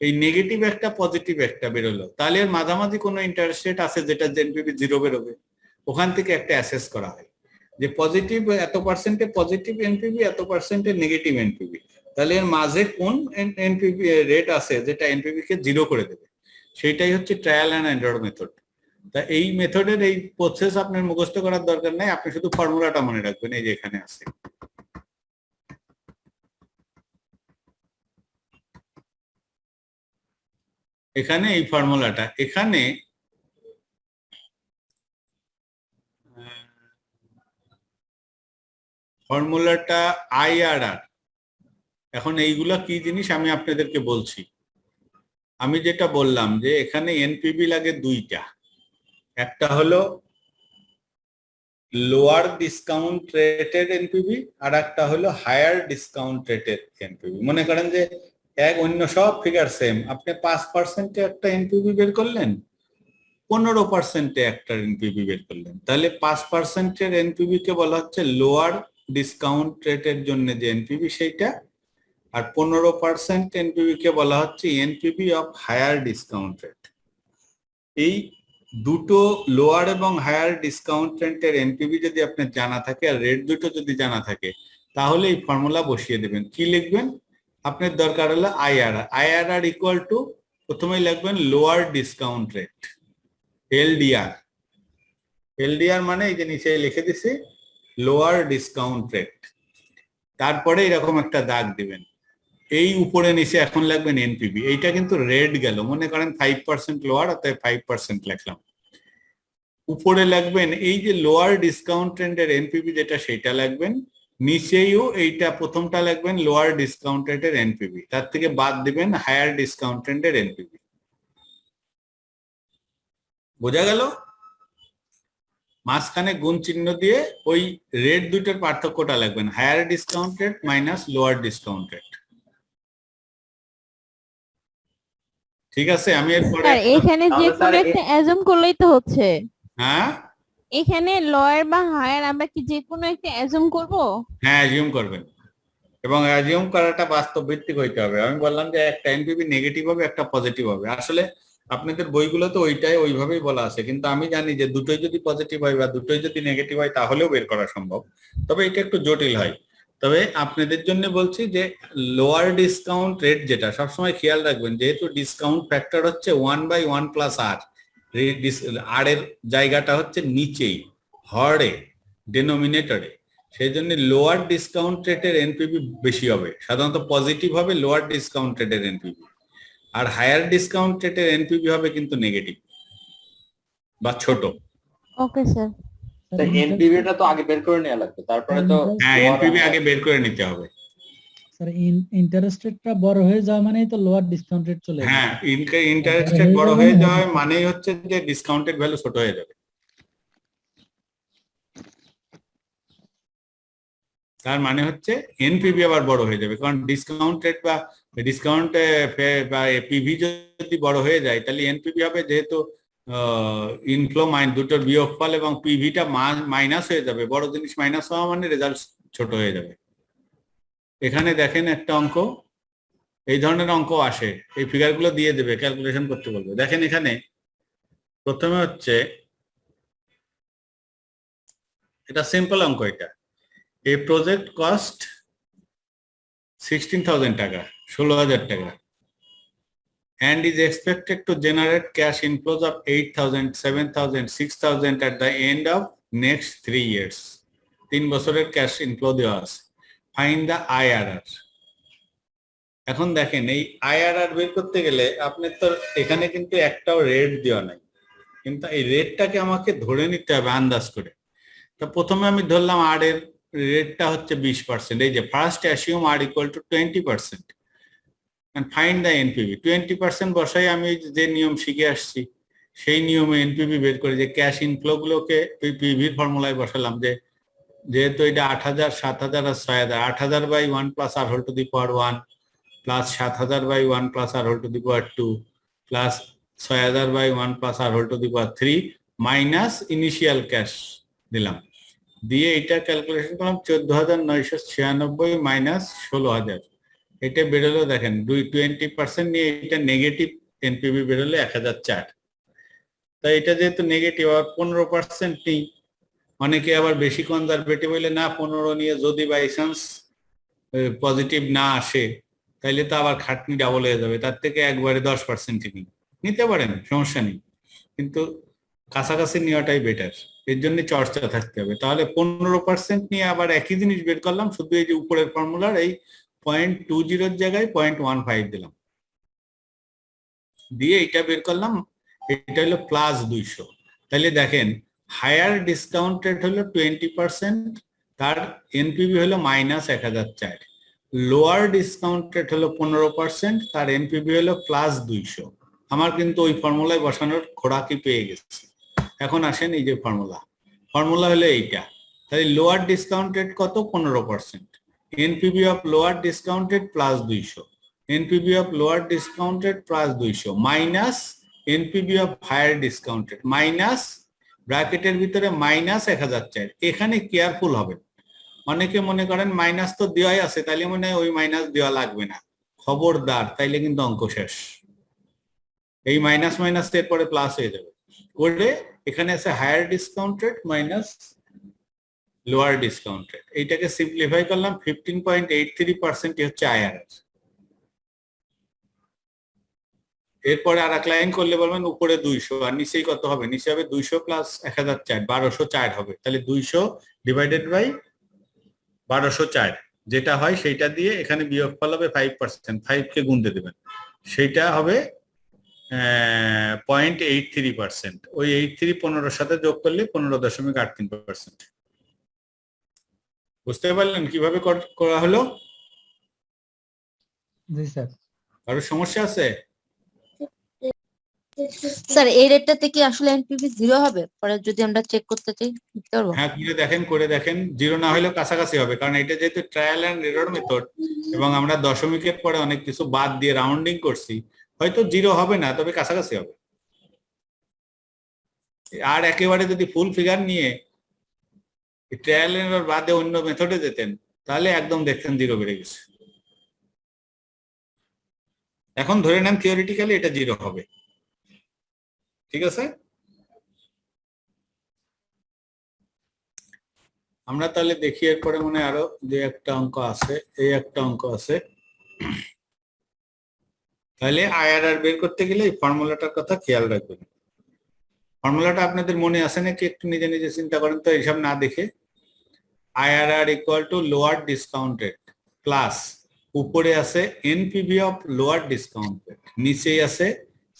এই নেগেটিভ একটা পজিটিভ একটা বেরোলো, তাহলে এর মাঝামাঝি কোনো ইন্টারেস্ট রেট আছে যেটা এনপিভি 0 বেরোবে। ওখান থেকে একটা অ্যাসেস করা হয় যে পজিটিভ এত পার্সেন্টে পজিটিভ এনপিভি, এত পার্সেন্টে নেগেটিভ এনপিভি, তাহলে এর মাঝে কোন এনপিভি রেট আছে যেটা এনপিভি কে 0 করে দেবে, সেটাই হচ্ছে ট্রায়াল অ্যান্ড এরর মেথড। তা এই মেথডের এই প্রসেস আপনার মুখস্থ করার দরকার নাই, আপনি শুধু ফর্মুলাটা মনে রাখবেন, এই যে এখানে আছে। এখানে এই ফর্মুলাটা, এখানে ফর্মুলাটা আইআরআর। এখন এইগুলা কি জিনিস আমি আপনাদেরকে বলছি। আমি যেটা বললাম যে এখানে এনপিভি লাগে দুইটা, একটা হলো লোয়ার ডিসকাউন্ট রেটের এনপিভি আর একটা হলো হায়ার ডিসকাউন্ট রেটের এনপিভি। মনে করেন যে এক অন্য সব ফিগার সেম, আপনি 5% একটা এনপিভি বের করলেন, 15% একটা এনপিভি বের করলেন, তাহলে 5% এনপিভি কে বলা হচ্ছে লোয়ার ডিসকাউন্ট রেটের জন্য যে এনপিভি সেইটা, আর 15% এনপিভি কে বলা হচ্ছে NPV of higher discount rate. এই দুটো লোয়ার এবং হায়ার ডিসকাউন্ট রেটের এনপিভি যদি আপনার জানা থাকে আর রেট দুটো যদি জানা থাকে, তাহলে এই ফর্মুলা বসিয়ে দেবেন। কি লিখবেন? আপনার দরকার হলো আইআরআর। আইআরআর ইকুয়াল টু, প্রথমেই লিখবেন lower discount rate, LDR. LDR মানে এই যে নিচে লিখে দিছি লোয়ার ডিসকাউন্ট রেট, তারপরে এরকম একটা দাগ দিবেন, এই উপরে নিচে এখন লাগবেন এনপিভি। এইটা কিন্তু রেড গেল, মনে করেন 5% লোয়ার, অর্থাৎ 5% লিখলাম। উপরে লাগবেন এই যে লোয়ার ডিসকাউন্ট রেটের এনপিভি যেটা, সেটা লাগবেন। নিচেও এইটা প্রথমটা লাগবেন লোয়ার ডিসকাউন্ট রেটের এনপিভি, তার থেকে বাদ দিবেন হায়ার ডিসকাউন্ট রেটের এনপিভি। বোঝা গেল? মাঝখানে গুণ চিহ্ন দিয়ে ওই রেট দুইটার পার্থক্যটা লাগবেন, higher discount rate minus lower discount rate. ঠিক আছে? আমি এরপরে স্যার এখানে যে কোনো একটা অ্যাজুম করলেই তো হচ্ছে। হ্যাঁ এখানে লয়ার বা হায়ার আমরা কি যে কোনো একটা অ্যাজুম করব? হ্যাঁ অ্যাজিউম করবেন, এবং অ্যাজিউম করাটা বাস্তব ভিত্তিক হইতে হবে। আমি বললাম যে একটা এনপিভি নেগেটিভ হবে, একটা পজিটিভ হবে। আসলে আপনাদের বইগুলোতে ওইটাই ওইভাবেই বলা আছে, কিন্তু আমি জানি যে দুটোই যদি পজিটিভ হয় বা দুটোই যদি নেগেটিভ হয় তাহলেও বের করা সম্ভব, তবে এটা একটু জটিল হয়। তবে আপনাদের জন্য বলছি যে লোয়ার ডিসকাউন্ট রেট যেটা, সবসময় খেয়াল রাখবেন, যেহেতু ডিসকাউন্ট ফ্যাক্টর হচ্ছে 1/1 প্লাস আর, আর এর জায়গাটা হচ্ছে নিচেই হরে, ডেনোমিনেটরে, সেই জন্য লোয়ার ডিসকাউন্ট রেটের এনপিভি বেশি হবে, সাধারণত পজিটিভ হবে লোয়ার ডিসকাউন্ট রেটের এনপিভি, আর হায়ার ডিসকাউন্ট রেটের এনপিভি হবে কিন্তু নেগেটিভ বা ছোট। Okay sir. এনপিভিটা তো আগে বের করে নেওয়া লাগবে, তারপরে তো হ্যাঁ এনপিভি আগে বের করে নিতে হবে। স্যার ইন্টারেস্ট রেটটা বড় হয়ে যাওয়া মানেই তো লোয়ার ডিসকাউন্ট রেট চলে যাবে। হ্যাঁ ইন্টারেস্ট রেট বড় হয়ে যাওয়া মানেই হচ্ছে যে ডিসকাউন্টেড ভ্যালু ছোট হয়ে যাবে। তার মানে হচ্ছে এনপিভি আবার বড় হয়ে যাবে, কারণ ডিসকাউন্ট রেট বা ডিসকাউন্ট বা পিভি যদি বড় হয়ে যায় তাহলে এনপিভি হবে, যেহেতু ইনফ্লো দুটোর বিয়োগফল, এবং পিভিটা মাইনাস হয়ে যাবে। বড় জিনিস মাইনাস হওয়া মানে রেজাল্ট ছোট হয়ে যাবে। এখানে দেখেন একটা অঙ্ক, এই ধরনের অঙ্ক আসে, এই ফিগারগুলো দিয়ে দেবে, ক্যালকুলেশন করতে বলবে। দেখেন এখানে প্রথমে হচ্ছে এটা সিম্পল অঙ্ক, এটা এই প্রজেক্ট কস্ট 16,000 টাকা, 16,000 টাকা, and is expected to generate cash inflows of 8,000, 7,000, 6,000 at the end of next 3 years. 3 বছরের ক্যাশ ইনফ্লো দেওয়া আছে। Find the IRR। এখন দেখেন এই IRR বের করতে গেলে আপনার তো এখানে কিন্তু একটাও রেট দেওয়া নাই, কিন্তু এই রেটটাকে আমাকে ধরে নিতে হবে আন্দাজ করে। তো প্রথমে আমি ধরলাম আর এর রেটটা হচ্ছে 20%। এই যে first assume r equal to 20% and find the NPV। 20% বসাই আমি যে নিয়ম শিখে আসছি সেই নিয়মে এনপিভি বের করে যে ক্যাশ ইনফ্লো গুলোকে পিভির ফর্মুলায় বসালাম, যে যেহেতু এটা 8,000, 7,000 আর 6,000, 8,000 by 1 plus r whole to the power 1 plus 7,000 by 1 plus r whole to the power 2 plus 6,000 by 1 plus r whole to the power 3 minus initial cash দিলাম, দিয়ে এটা ক্যালকুলেশন করলাম 14,996 মাইনাস 16,000। এটা বেরোলো দেখেন 20% নিয়ে এটা নেগেটিভ এনপিভি বেরোলো 1,004। তাই এটা যেহেতু নেগেটিভ আর 15% নেই, অনেকে আবার বেশি কনজারভেটিভ হইলে না 15 নিয়ে যদি বাই চান্স পজিটিভ না আসে তাইলে তো আবার খাটনি ডাবল হয়ে যাবে, তার থেকে একবারে 10% নিতে পারেন, সমস্যা নেই, কিন্তু কাছাকাছি নেওয়াটাই বেটার। এর জন্য চর্চা থাকতে হবে। তাহলে 15% নিয়ে আবার একই জিনিস বের করলাম, শুধু এই যে উপরের ফর্মুলার এই 0.20 জায়গায় 0.15 দিলাম, দিয়ে এটা বের করলাম, এটা হলো প্লাস 200। তাহলে দেখেন হায়ার ডিসকাউন্ট রেট হলো 20%, তার এনপিভি হলো মাইনাস 1,004। লোয়ার ডিসকাউন্ট রেট হলো 15%, তার এনপিভি হলো প্লাস 200। আমার কিন্তু ওই ফর্মুলায় বসানোর খোরাকি পেয়ে গেছে। এখন আসেন এই যে ফর্মুলা হলো এইটা। তাহলে লোয়ার ডিসকাউন্ট রেট কত? 15%। NPV of lower discount rate plus 200, NPV of lower discount rate plus 200 minus NPV of higher discount rate minus ব্র্যাকেটের ভিতরে মাইনাস 1,004। এখানে কেয়ারফুল হবেন, অনেকে মনে করেন মাইনাস তো দেওয়াই আছে তাইলে মনে হয় ওই মাইনাস দেওয়া লাগবে না, খবরদার, তাইলে কিন্তু অঙ্ক শেষ। এই মাইনাস মাইনাস এর পরে প্লাস হয়ে যাবে। করে এখানে আছে higher discount rate minus lower discount rate, এইটাকে সিম্পলিফাই করলাম 15.83% হচ্ছে IRR। এরপরে আর এক লাইন করলে বলবেন উপরে 200 আর নিচেই কত হবে? নিচে হবে 200 প্লাস 1,004, 1,204 হবে। তাহলে 200 ডিভাইডেড বাই 1,204 যেটা হয় সেইটা দিয়ে এখানে বিয়োগফল হবে 5%, 5 কে গুনতে দেবেন, সেইটা হবে 0.83%। ওই 83 15 সাথে যোগ করলে 15.83%। বুঝতে পারলেন কিভাবে করা হলো? জি স্যার। কারো সমস্যা আছে? স্যার এই রেটটাতে কি আসলে এনপিভি 0 হবে? পরে যদি আমরা চেক করতে চাই বুঝতে পারবো? হ্যাঁ, করে দেখেন, 0 না হলেও কাছাকাছি হবে, কারণ এটা যেহেতু ট্রায়াল এন্ড এরর মেথড এবং আমরা দশমিকের পরে অনেক কিছু বাদ দিয়ে রাউন্ডিং করছি, হয়তো 0 হবে না, তবে কাছাকাছি হবে। আর একেবারে যদি ফুল ফিগার নিয়ে ট্রায়াল এন্ড এরর বাদে অন্য মেথডে যেতেন তাহলে একদম দেখতেন 0 বেড়ে গেছে। এখন ধরে নেন থিওরিটিক্যালি এটা 0 হবে, ঠিক আছে? আমরা তাহলে দেখি এরপরে মনে আরো যে একটা অঙ্ক আছে, এই একটা অঙ্ক আছে। তাহলে IRR বের করতে গেলে এই ফর্মুলাটার কথা খেয়াল রাখবেন। ফর্মুলাটা আপনাদের মনে আছে নাকি একটু নিজে নিজে চিন্তা করেন তো এইসব না দেখে। IRR equal to lower discount rate plus উপরে আছে NPV of lower discount rate, নিচেই আছে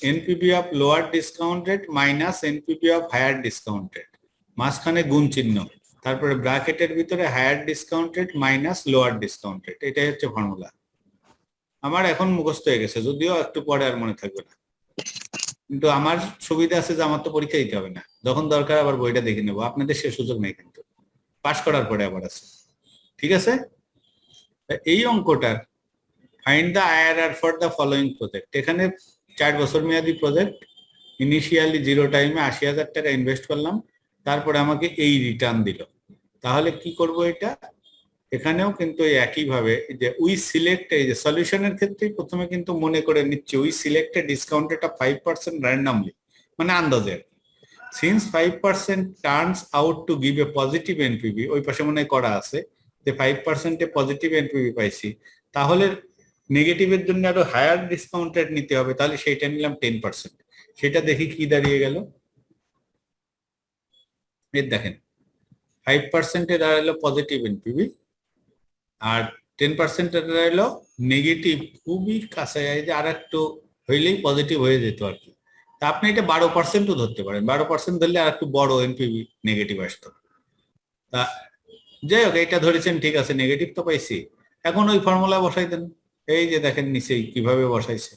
NPV of lower discount rate minus NPV of higher discount rate, মাঝখানে গুণ চিহ্ন, তারপরে ব্র্যাকেটের ভিতরে higher discount rate minus lower discount rate. এটাই হচ্ছে ফর্মুলা। আমার এখন মুখস্থ হয়ে গেছে, যদিও একটু পরে আর মনে থাকবে না, কিন্তু আমার সুবিধা আছে যে আমার তো পরীক্ষা দিতে হবে না, যখন দরকার আবার বইটা দেখে নেবো। আপনাদের সে সুযোগ নেই, কিন্তু পাস করার পরে আবার আছে, ঠিক আছে? এই অঙ্কটার find the IRR for the following project. এখানে 4 বছর মেয়াদী প্রজেক্ট, ইনিশিয়ালি 0 টাইমে 80,000 টাকা ইনভেস্ট করলাম, তারপরে আমাকে এই রিটার্ন দিল। তাহলে কি করব? এটা এখানেও কিন্তু একইভাবে যে উই সিলেক্ট, এই যে সলিউশনের ক্ষেত্রে প্রথমে কিন্তু মনে করে নিচ্ছি we select discount rate of 5% randomly, মানে আন্দাজে। Since 5% turns out to give a positive NPV, ওই পাশে মনে হয় করা আছে যে 5% পজিটিভ এনপিভি পাইছি, তাহলে নেগেটিভের জন্য আরো হায়ার ডিসকাউন্ট রেট নিতে হবে, তাহলে সেইটা নিলাম 10%। সেটা দেখি কি দাঁড়িয়ে গেল। এর দেখেন 5% এর দাঁড়ালো পজিটিভ এনপিভি আর 10% এর দাঁড়ালো নেগেটিভ, খুবই কাছে, যে আর একটু হইলেই পজিটিভ হয়ে যেত আর কি। তা আপনি এটা 12%ও ধরতে পারেন, 12% ধরলে আর একটু বড় এনপিভি নেগেটিভ আসতো। তা যাই হোক, এইটা ধরেছেন ঠিক আছে, নেগেটিভ তো পাইছি, এখন ওই ফর্মুলা বসাই দেন। এই যে দেখেন নিচেই কিভাবে বসাইছে,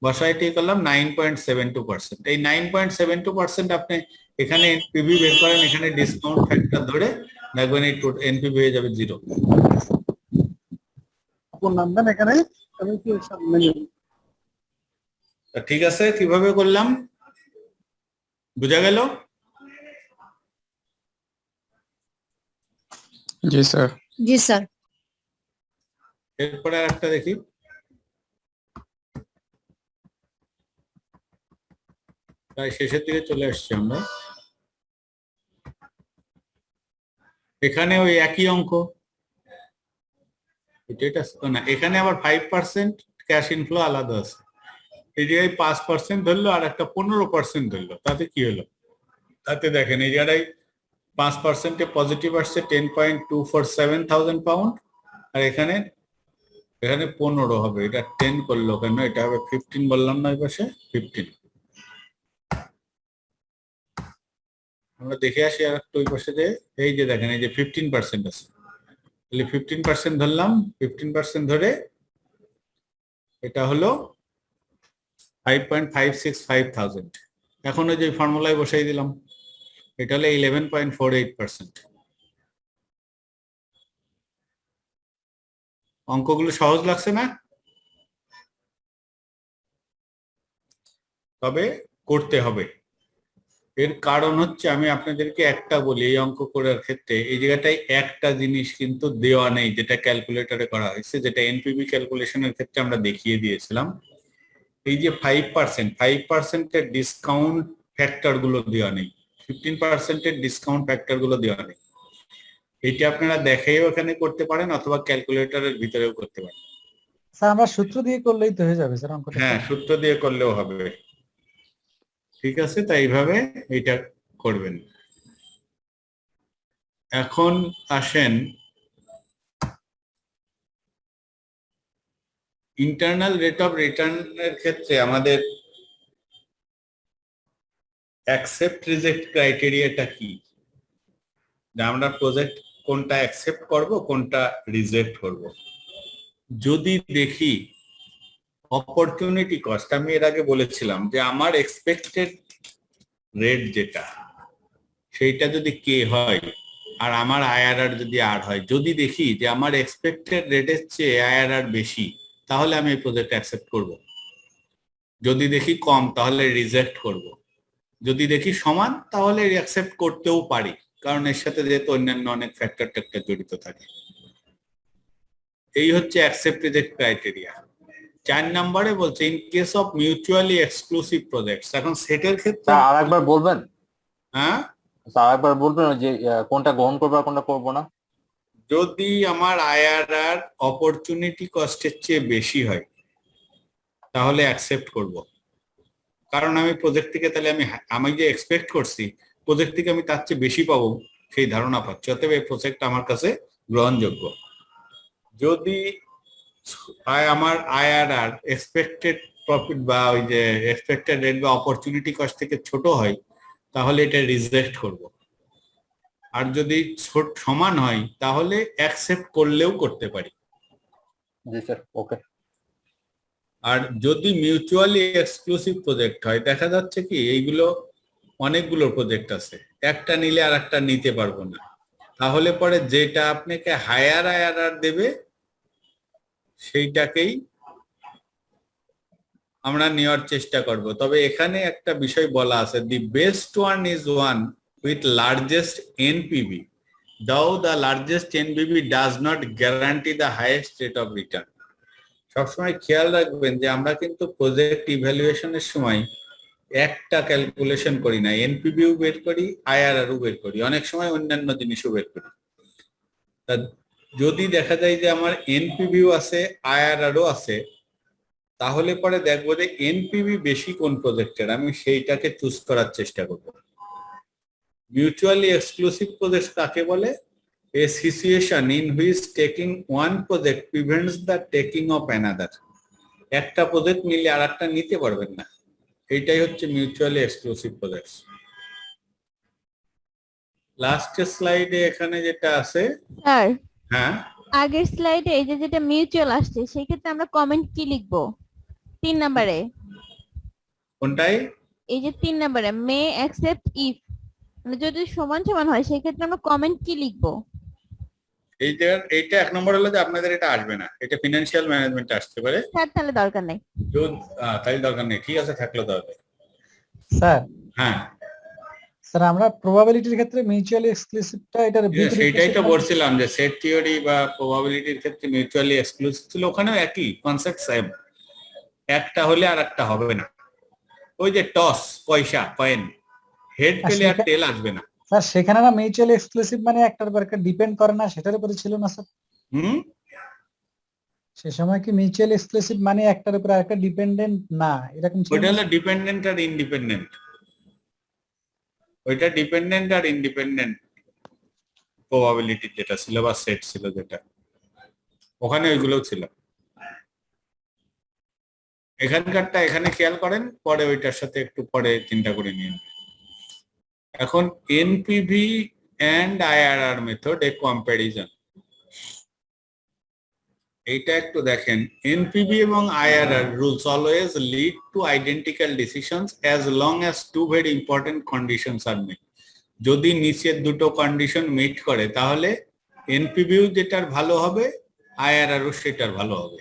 বসাইটি করলাম 9.72%। এই 9.72% আপনি এখানে এনপিভি বের করেন, এখানে ডিসকাউন্ট ফ্যাক্টর ধরে দেখবেন এই এনপিভি হয়ে যাবে 0। ঠিক আছে, কিভাবে করলাম বুঝা গেল? জি স্যার। জি স্যার। এরপরে আর একটা দেখি, প্রায় শেষের দিকে চলে আসছি আমরা। এখানে ওই একই অঙ্ক, এটা না, এখানে আবার 5% ক্যাশ ইনফ্লো আলাদা আছে। এই জায়গায় 5% ধরলো আর একটা 15% ধরলো, তাতে কি হলো? তাতে দেখেন এই জায়গায় 5% পজিটিভ আসছে 10.247 থাউজেন্ড পাউন্ড, আর এখানে 15 হবে, এটা 10 করলো কেন? এটা হবে 15 বললাম না, এই পাশে 15। আমরা দেখে আসি আর একটু ওই পাশে, যে এই যে দেখেন এই যে 15% আছে, তাহলে 15% ধরলাম, 15% ধরে এটা হলো 5.565 থাউজেন্ড। এখন ওই যে ফর্মুলায় বসাই দিলাম, এটা হলো 11.48%। অঙ্কগুলো সহজ লাগছে না? তবে করতে হবে। এর কারণ হচ্ছে, আমি আপনাদেরকে একটা বলি, এই অঙ্ক করার ক্ষেত্রে এই জায়গাটায় একটা জিনিস কিন্তু দেওয়া নেই, যেটা ক্যালকুলেটরে করা হয়েছে, যেটা এনপিভি ক্যালকুলেশনের ক্ষেত্রে আমরা দেখিয়ে দিয়েছিলাম। এই যে 5% এর ডিসকাউন্ট ফ্যাক্টর গুলো দেওয়া নেই, 15% এর ডিসকাউন্ট ফ্যাক্টর গুলো দেওয়া নেই। এটা আপনারা দেখেও এখানে করতে পারেন অথবা ক্যালকুলেটরের ভিতরেও করতে পারেন। স্যার আমরা সূত্র দিয়ে করলেই তো হয়ে যাবে স্যার অঙ্কটা। হ্যাঁ, সূত্র দিয়ে করলেও হবে। ঠিক আছে, তাই এইভাবে এটা করবেন। এখন আসেন ইন্টারনাল রেট অফ রিটার্নের ক্ষেত্রে আমাদের অ্যাকসেপ্ট রিজেক্ট ক্রাইটেরিয়াটা কি, যে আমরা প্রজেক্ট কোনটা অ্যাকসেপ্ট করব, কোনটা রিজেক্ট করব। যদি দেখি অপরচুনিটি কস্ট, আমি এর আগে বলেছিলাম যে আমার এক্সপেক্টেড রেট যেটা, সেইটা যদি কে হয় আর আমার আইআরআর যদি আর হয়, যদি দেখি যে আমার এক্সপেক্টেড রেটের চেয়ে আইআরআর বেশি, তাহলে আমি এই প্রজেক্ট অ্যাকসেপ্ট করব। যদি দেখি কম, তাহলে রিজেক্ট করব। যদি দেখি সমান, তাহলে অ্যাকসেপ্ট করতেও পারি, কারণ এর সাথে যেহেতু অন্যান্য অনেক ফ্যাক্টর ট্যাক্টর জড়িত থাকে। এই হচ্ছে অ্যাকসেপ্ট রিজেক্ট ক্রাইটেরিয়া। 4 নম্বরে বলছে in case of mutually exclusive projects. এখন সেটের ক্ষেত্রে আর একবার বলবেন, হ্যাঁ আর একবার বলবেন যে কোনটা গ্রহণ করবো আর কোনটা করবো না। যদি আমার আইআরআর অপরচুনিটি কস্টের চেয়ে বেশি হয়, তাহলে অ্যাকসেপ্ট করব, কারণ আমি প্রজেক্ট থেকে তাহলে আমি যে এক্সপেক্ট করছি প্রজেক্ট থেকে আমি তার চেয়ে বেশি পাবো সেই ধারণা পাচ্ছি, অতএব এই প্রজেক্ট আমার কাছে গ্রহণযোগ্য। যদি আমার আইআরআর এক্সপেক্টেড প্রফিট বা ওই যে এক্সপেক্টেড রেট বা অপরচুনিটি কস্ট থেকে ছোট হয়, তাহলে এটা রিজেক্ট করব। আর যদি সমান হয়, তাহলে অ্যাকসেপ্ট করলেও করতে পারি। জি স্যার, ওকে। আর যদি মিউচুয়ালি এক্সক্লুসিভ প্রজেক্ট হয়, দেখা যাচ্ছে কি এইগুলো অনেকগুলো প্রজেক্ট আছে, একটা নিলে আর একটা নিতে পারবো না, তাহলে পরে যেটা আপনাকে হায়ার আইআরআর দেবে সেইটাকেই আমরা নেওয়ার চেষ্টা করব। তবে এখানে একটা বিষয় বলা আছে, the best one is one with largest NPV, though the largest NPV does not guarantee the highest rate of return. সবসময় খেয়াল রাখবেন যে আমরা কিন্তু প্রজেক্ট ইভ্যালুয়েশনের সময় একটা ক্যালকুলেশন করি না, এনপিভিও বের করি, আইআরআরও বের করি, অনেক সময় অন্যান্য জিনিসও বের করি। তা যদি দেখা যায় যে আমার এনপিভিও আছে, আইআরআরও আছে, তাহলে পরে দেখবো যে এনপিভি বেশি কোন প্রজেক্টের, আমি সেইটাকে চুজ করার চেষ্টা করব। মিউচুয়ালি এক্সক্লুসিভ প্রজেক্ট কাকে বলে? A situation in which taking one project prevents the taking of another. একটা প্রজেক্ট নিলে আর একটা নিতে পারবেন না, এইটাই হচ্ছে মিউচুয়ালি এক্সক্লুসিভ প্রজেক্ট। লাস্ট স্লাইডে এখানে যেটা আছে, স্যার হ্যাঁ আগের স্লাইডে এই যে যেটা মিউচুয়াল আসছে সেই ক্ষেত্রে আমরা কমেন্ট কি লিখবো 3 নম্বরে? কোনটাই? এই যে 3 নম্বরে মে অ্যাকসেপ্ট ইফ, মানে যদি সমান সমান হয় সেই ক্ষেত্রে আমরা কমেন্ট কি লিখবো? এইটা 1 নম্বর হলো যে আপনাদের এটা আসবে না, এটা ফিনান্সিয়াল ম্যানেজমেন্ট আসতে পারে। স্যার তাহলে দরকার নাই। তাই দরকার নেই, ঠিক আছে, থাকলো দরকার। স্যার হ্যাঁ স্যার আমরা প্রবাবিলিটির ক্ষেত্রে মিউচুয়ালি এক্সক্লুসিভটা এটার সেটাই তো বলছিলাম যে সেট থিওরি বা প্রবাবিলিটির ক্ষেত্রে মিউচুয়ালি এক্সক্লুসিভ ছিল, ওখানেও একই কনসেপ্ট সেম, একটা হলে আর একটা হবে না। ওই যে টস, পয়সা, কয়েন, হেড পেলে আর টেল আসবে না। স্যার সেখানে না মিউচুয়ালি এক্সক্লুসিভ মানে একটার উপর একটা ডিপেন্ড করে না, সেটার উপরে ছিল না স্যার? হুম, সে সময় কি মিউচুয়ালি এক্সক্লুসিভ মানে একটার উপর আরেকটা ডিপেন্ডেন্ট না, এরকম ছিল ওইটা না? হলো ডিপেন্ডেন্ট আর ইন্ডিপেন্ডেন্ট, ওইটা ডিপেন্ডেন্ট আর ইন্ডিপেন্ডেন্ট প্রবাবিলিটি যেটা ছিল বা সেট ছিল যেটা, ওখানে ওইগুলোও ছিল। এখানকারটা এখানে খেয়াল করেন, পরে ওইটার সাথে একটু পরে চিন্তা করে নিন। এখন NPV and IRR method a comparison, এইটা একটু দেখেন। এনপিভি এবং IRR rules always lead to identical decisions as long as two very important conditions are met. যদি নিচের দুটো কন্ডিশন মিট করে তাহলে এনপিভিও যেটার ভালো হবে, আইআরআরও সেটার ভালো হবে।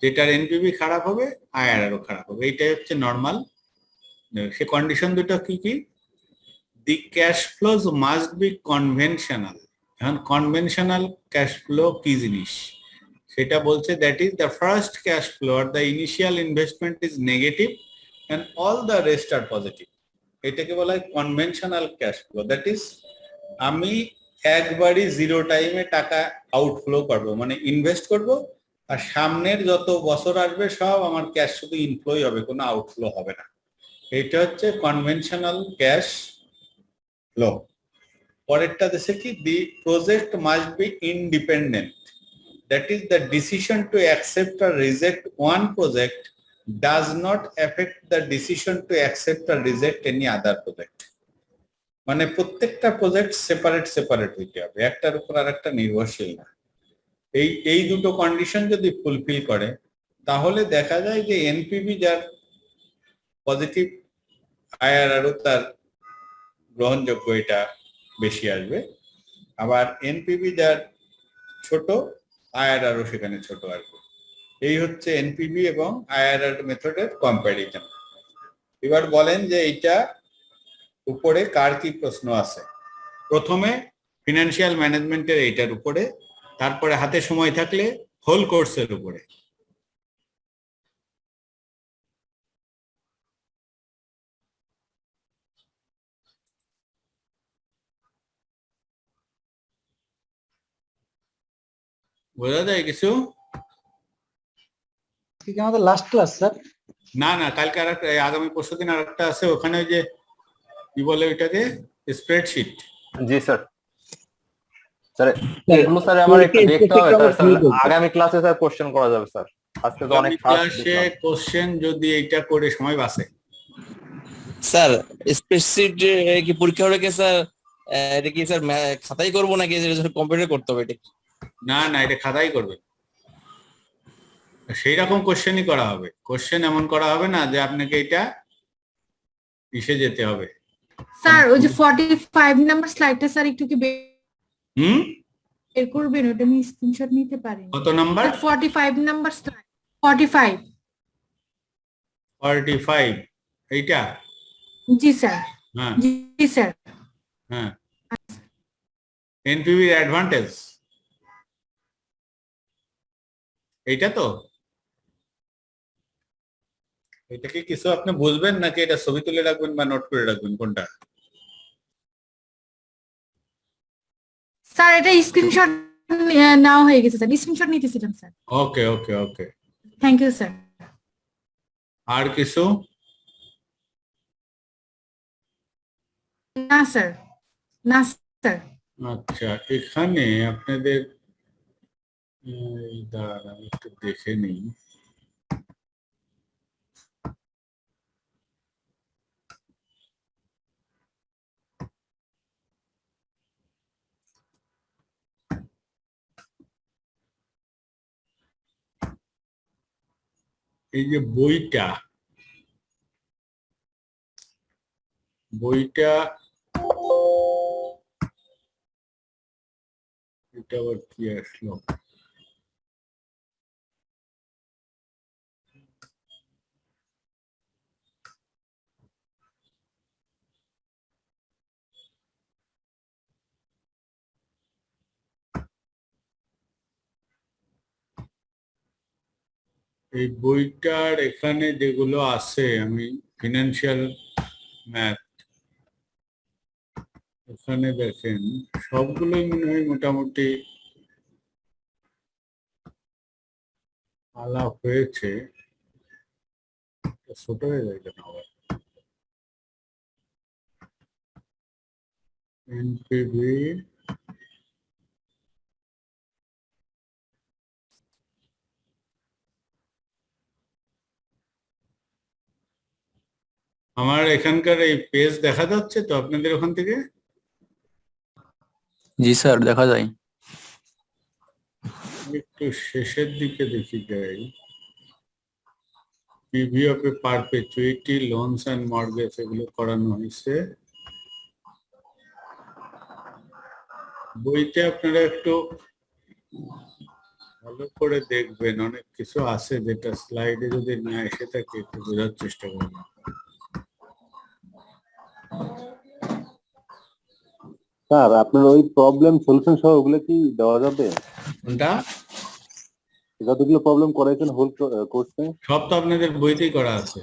যেটার এনপিভি খারাপ হবে, আইআরআরও খারাপ হবে। এইটাই হচ্ছে নর্মাল। সে কন্ডিশন দুটো কি কি? The cash flows must be conventional. এখন কনভেনশনাল ক্যাশ ফ্লো কি জিনিস সেটা বলছে, that is the first cash flow or the initial investment is negative and all the rest are positive. এটাকে বলা হয় conventional cash flow. That is আমি একবারই জিরো টাইমে টাকা আউটফ্লো করবো, মানে ইনভেস্ট করব, আর সামনের যত বছর আসবে সব আমার ক্যাশ শুধু ইনফ্লোই হবে, কোনো আউটফ্লো হবে না। এটা হচ্ছে কনভেনশনাল ক্যাশ ফ্লো। পরেরটা দেশে কি, the project must be independent. That is the decision to accept or reject one project does not affect the decision to accept or reject any other project. মানে প্রত্যেকটা project separate separate হইতে হবে, একটার উপর আর একটা নির্ভরশীল না। এই দুটো কন্ডিশন যদি ফুলফিল করে তাহলে দেখা যায় যে এনপিভি যার পজিটিভ, আইআরআরও তার গ্রহণযোগ্য, এটা বেশি আসবে। আবার এনপিভি যার ছোট, আইআরআরও সেখানে ছোট আসবে। এই হচ্ছে এনপিভি এবং আইআরআর মেথডের কম্প্যারিজন। এবার বলেন যে এইটা উপরে কার কি প্রশ্ন আছে। প্রথমে ফিনান্সিয়াল ম্যানেজমেন্টের এইটার উপরে, তারপরে হাতে সময় থাকলে হোল কোর্সের উপরে। বোঝা যায় কিছু? কি আমাদের লাস্ট ক্লাস স্যার? না না, কালকে আর একটা, আগামী পরশুদিন আর একটা আছে, ওখানে ওই যে কি বলে ওইটাকে, স্প্রেডশিট। জি স্যার। স্যার এগুলো স্যার আমার একটু দেখতে হবে স্যার, আগামী ক্লাসে স্যার কোশ্চেন করা যাবে স্যার। আজকে তো অনেক ক্লাসে কোশ্চেন যদি এইটা করে সময় বাঁচে। স্যার স্প্রেডশিট কি পরীক্ষা হলে কি স্যার এটা কি স্যার খাতাই করবো নাকি কম্পিউটার করতে হবে? এটা না না, এটা খাতাই করবে, সেই রকম কোশ্চেনই করা হবে। কোশ্চেন এমন করা হবে না যে আপনাকে এটা ইসে যেতে হবে। স্যার ওই যে 45 নাম্বার স্লাইডটা স্যার একটু কি বের করবেন, ওটা আমি স্ক্রিনশট নিতে পারি। কত নাম্বার? 45 number slide. 45। 45 এইটা? জি স্যার। হ্যাঁ জি স্যার। হ্যাঁ, এনপিভি অ্যাডভান্টেজ এইটা তো। এটা কি কিছু আপনি বুঝবেন নাকি এটা ছবি তুলে রাখবেন বা নোট করে রাখবেন কোনটা? স্যার এটা স্ক্রিনশট নেওয়া হয়ে গেছে স্যার, স্ক্রিনশট নিতেছিলাম sir. Okay okay okay. Thank you sir. আর কিছু? না স্যার, না স্যার। আচ্ছা, এখানে আপনাদের দাঁড়ান আমি একটু দেখে নিই। এই যে বইটা এটা আবার কি আসলো? এই বইটার এখানে যেগুলো আছে, আমি ফিনান্সিয়াল ম্যাথ এখানে দেখেন সবগুলোই মনে হয় মোটামুটি আলাপ হয়েছে। ছোট হয়ে যায় কেন আবার? এনপিভি আমার এখানকার এই পেজ দেখা যাচ্ছে তো আপনাদের ওখান থেকে? জি স্যার, দেখা যায়। একটু শেষের দিকে দেখি যাই। PV of a perpetuity, loans and mortgage এগুলো করানো হয়েছে বইতে। আপনারা একটু ভালো করে দেখবেন, অনেক কিছু আছে যেটা স্লাইডে যদি না এসে থাকে একটু বোঝার চেষ্টা করবেন। স্যার আপনার ওই প্রবলেম সলিউশন সহ ওগুলো কি দেওয়া যাবে? কোনটা? যতগুলো প্রবলেম করাইছেন হোল কোর্সে সব তো আপনাদের বইতেই করা আছে।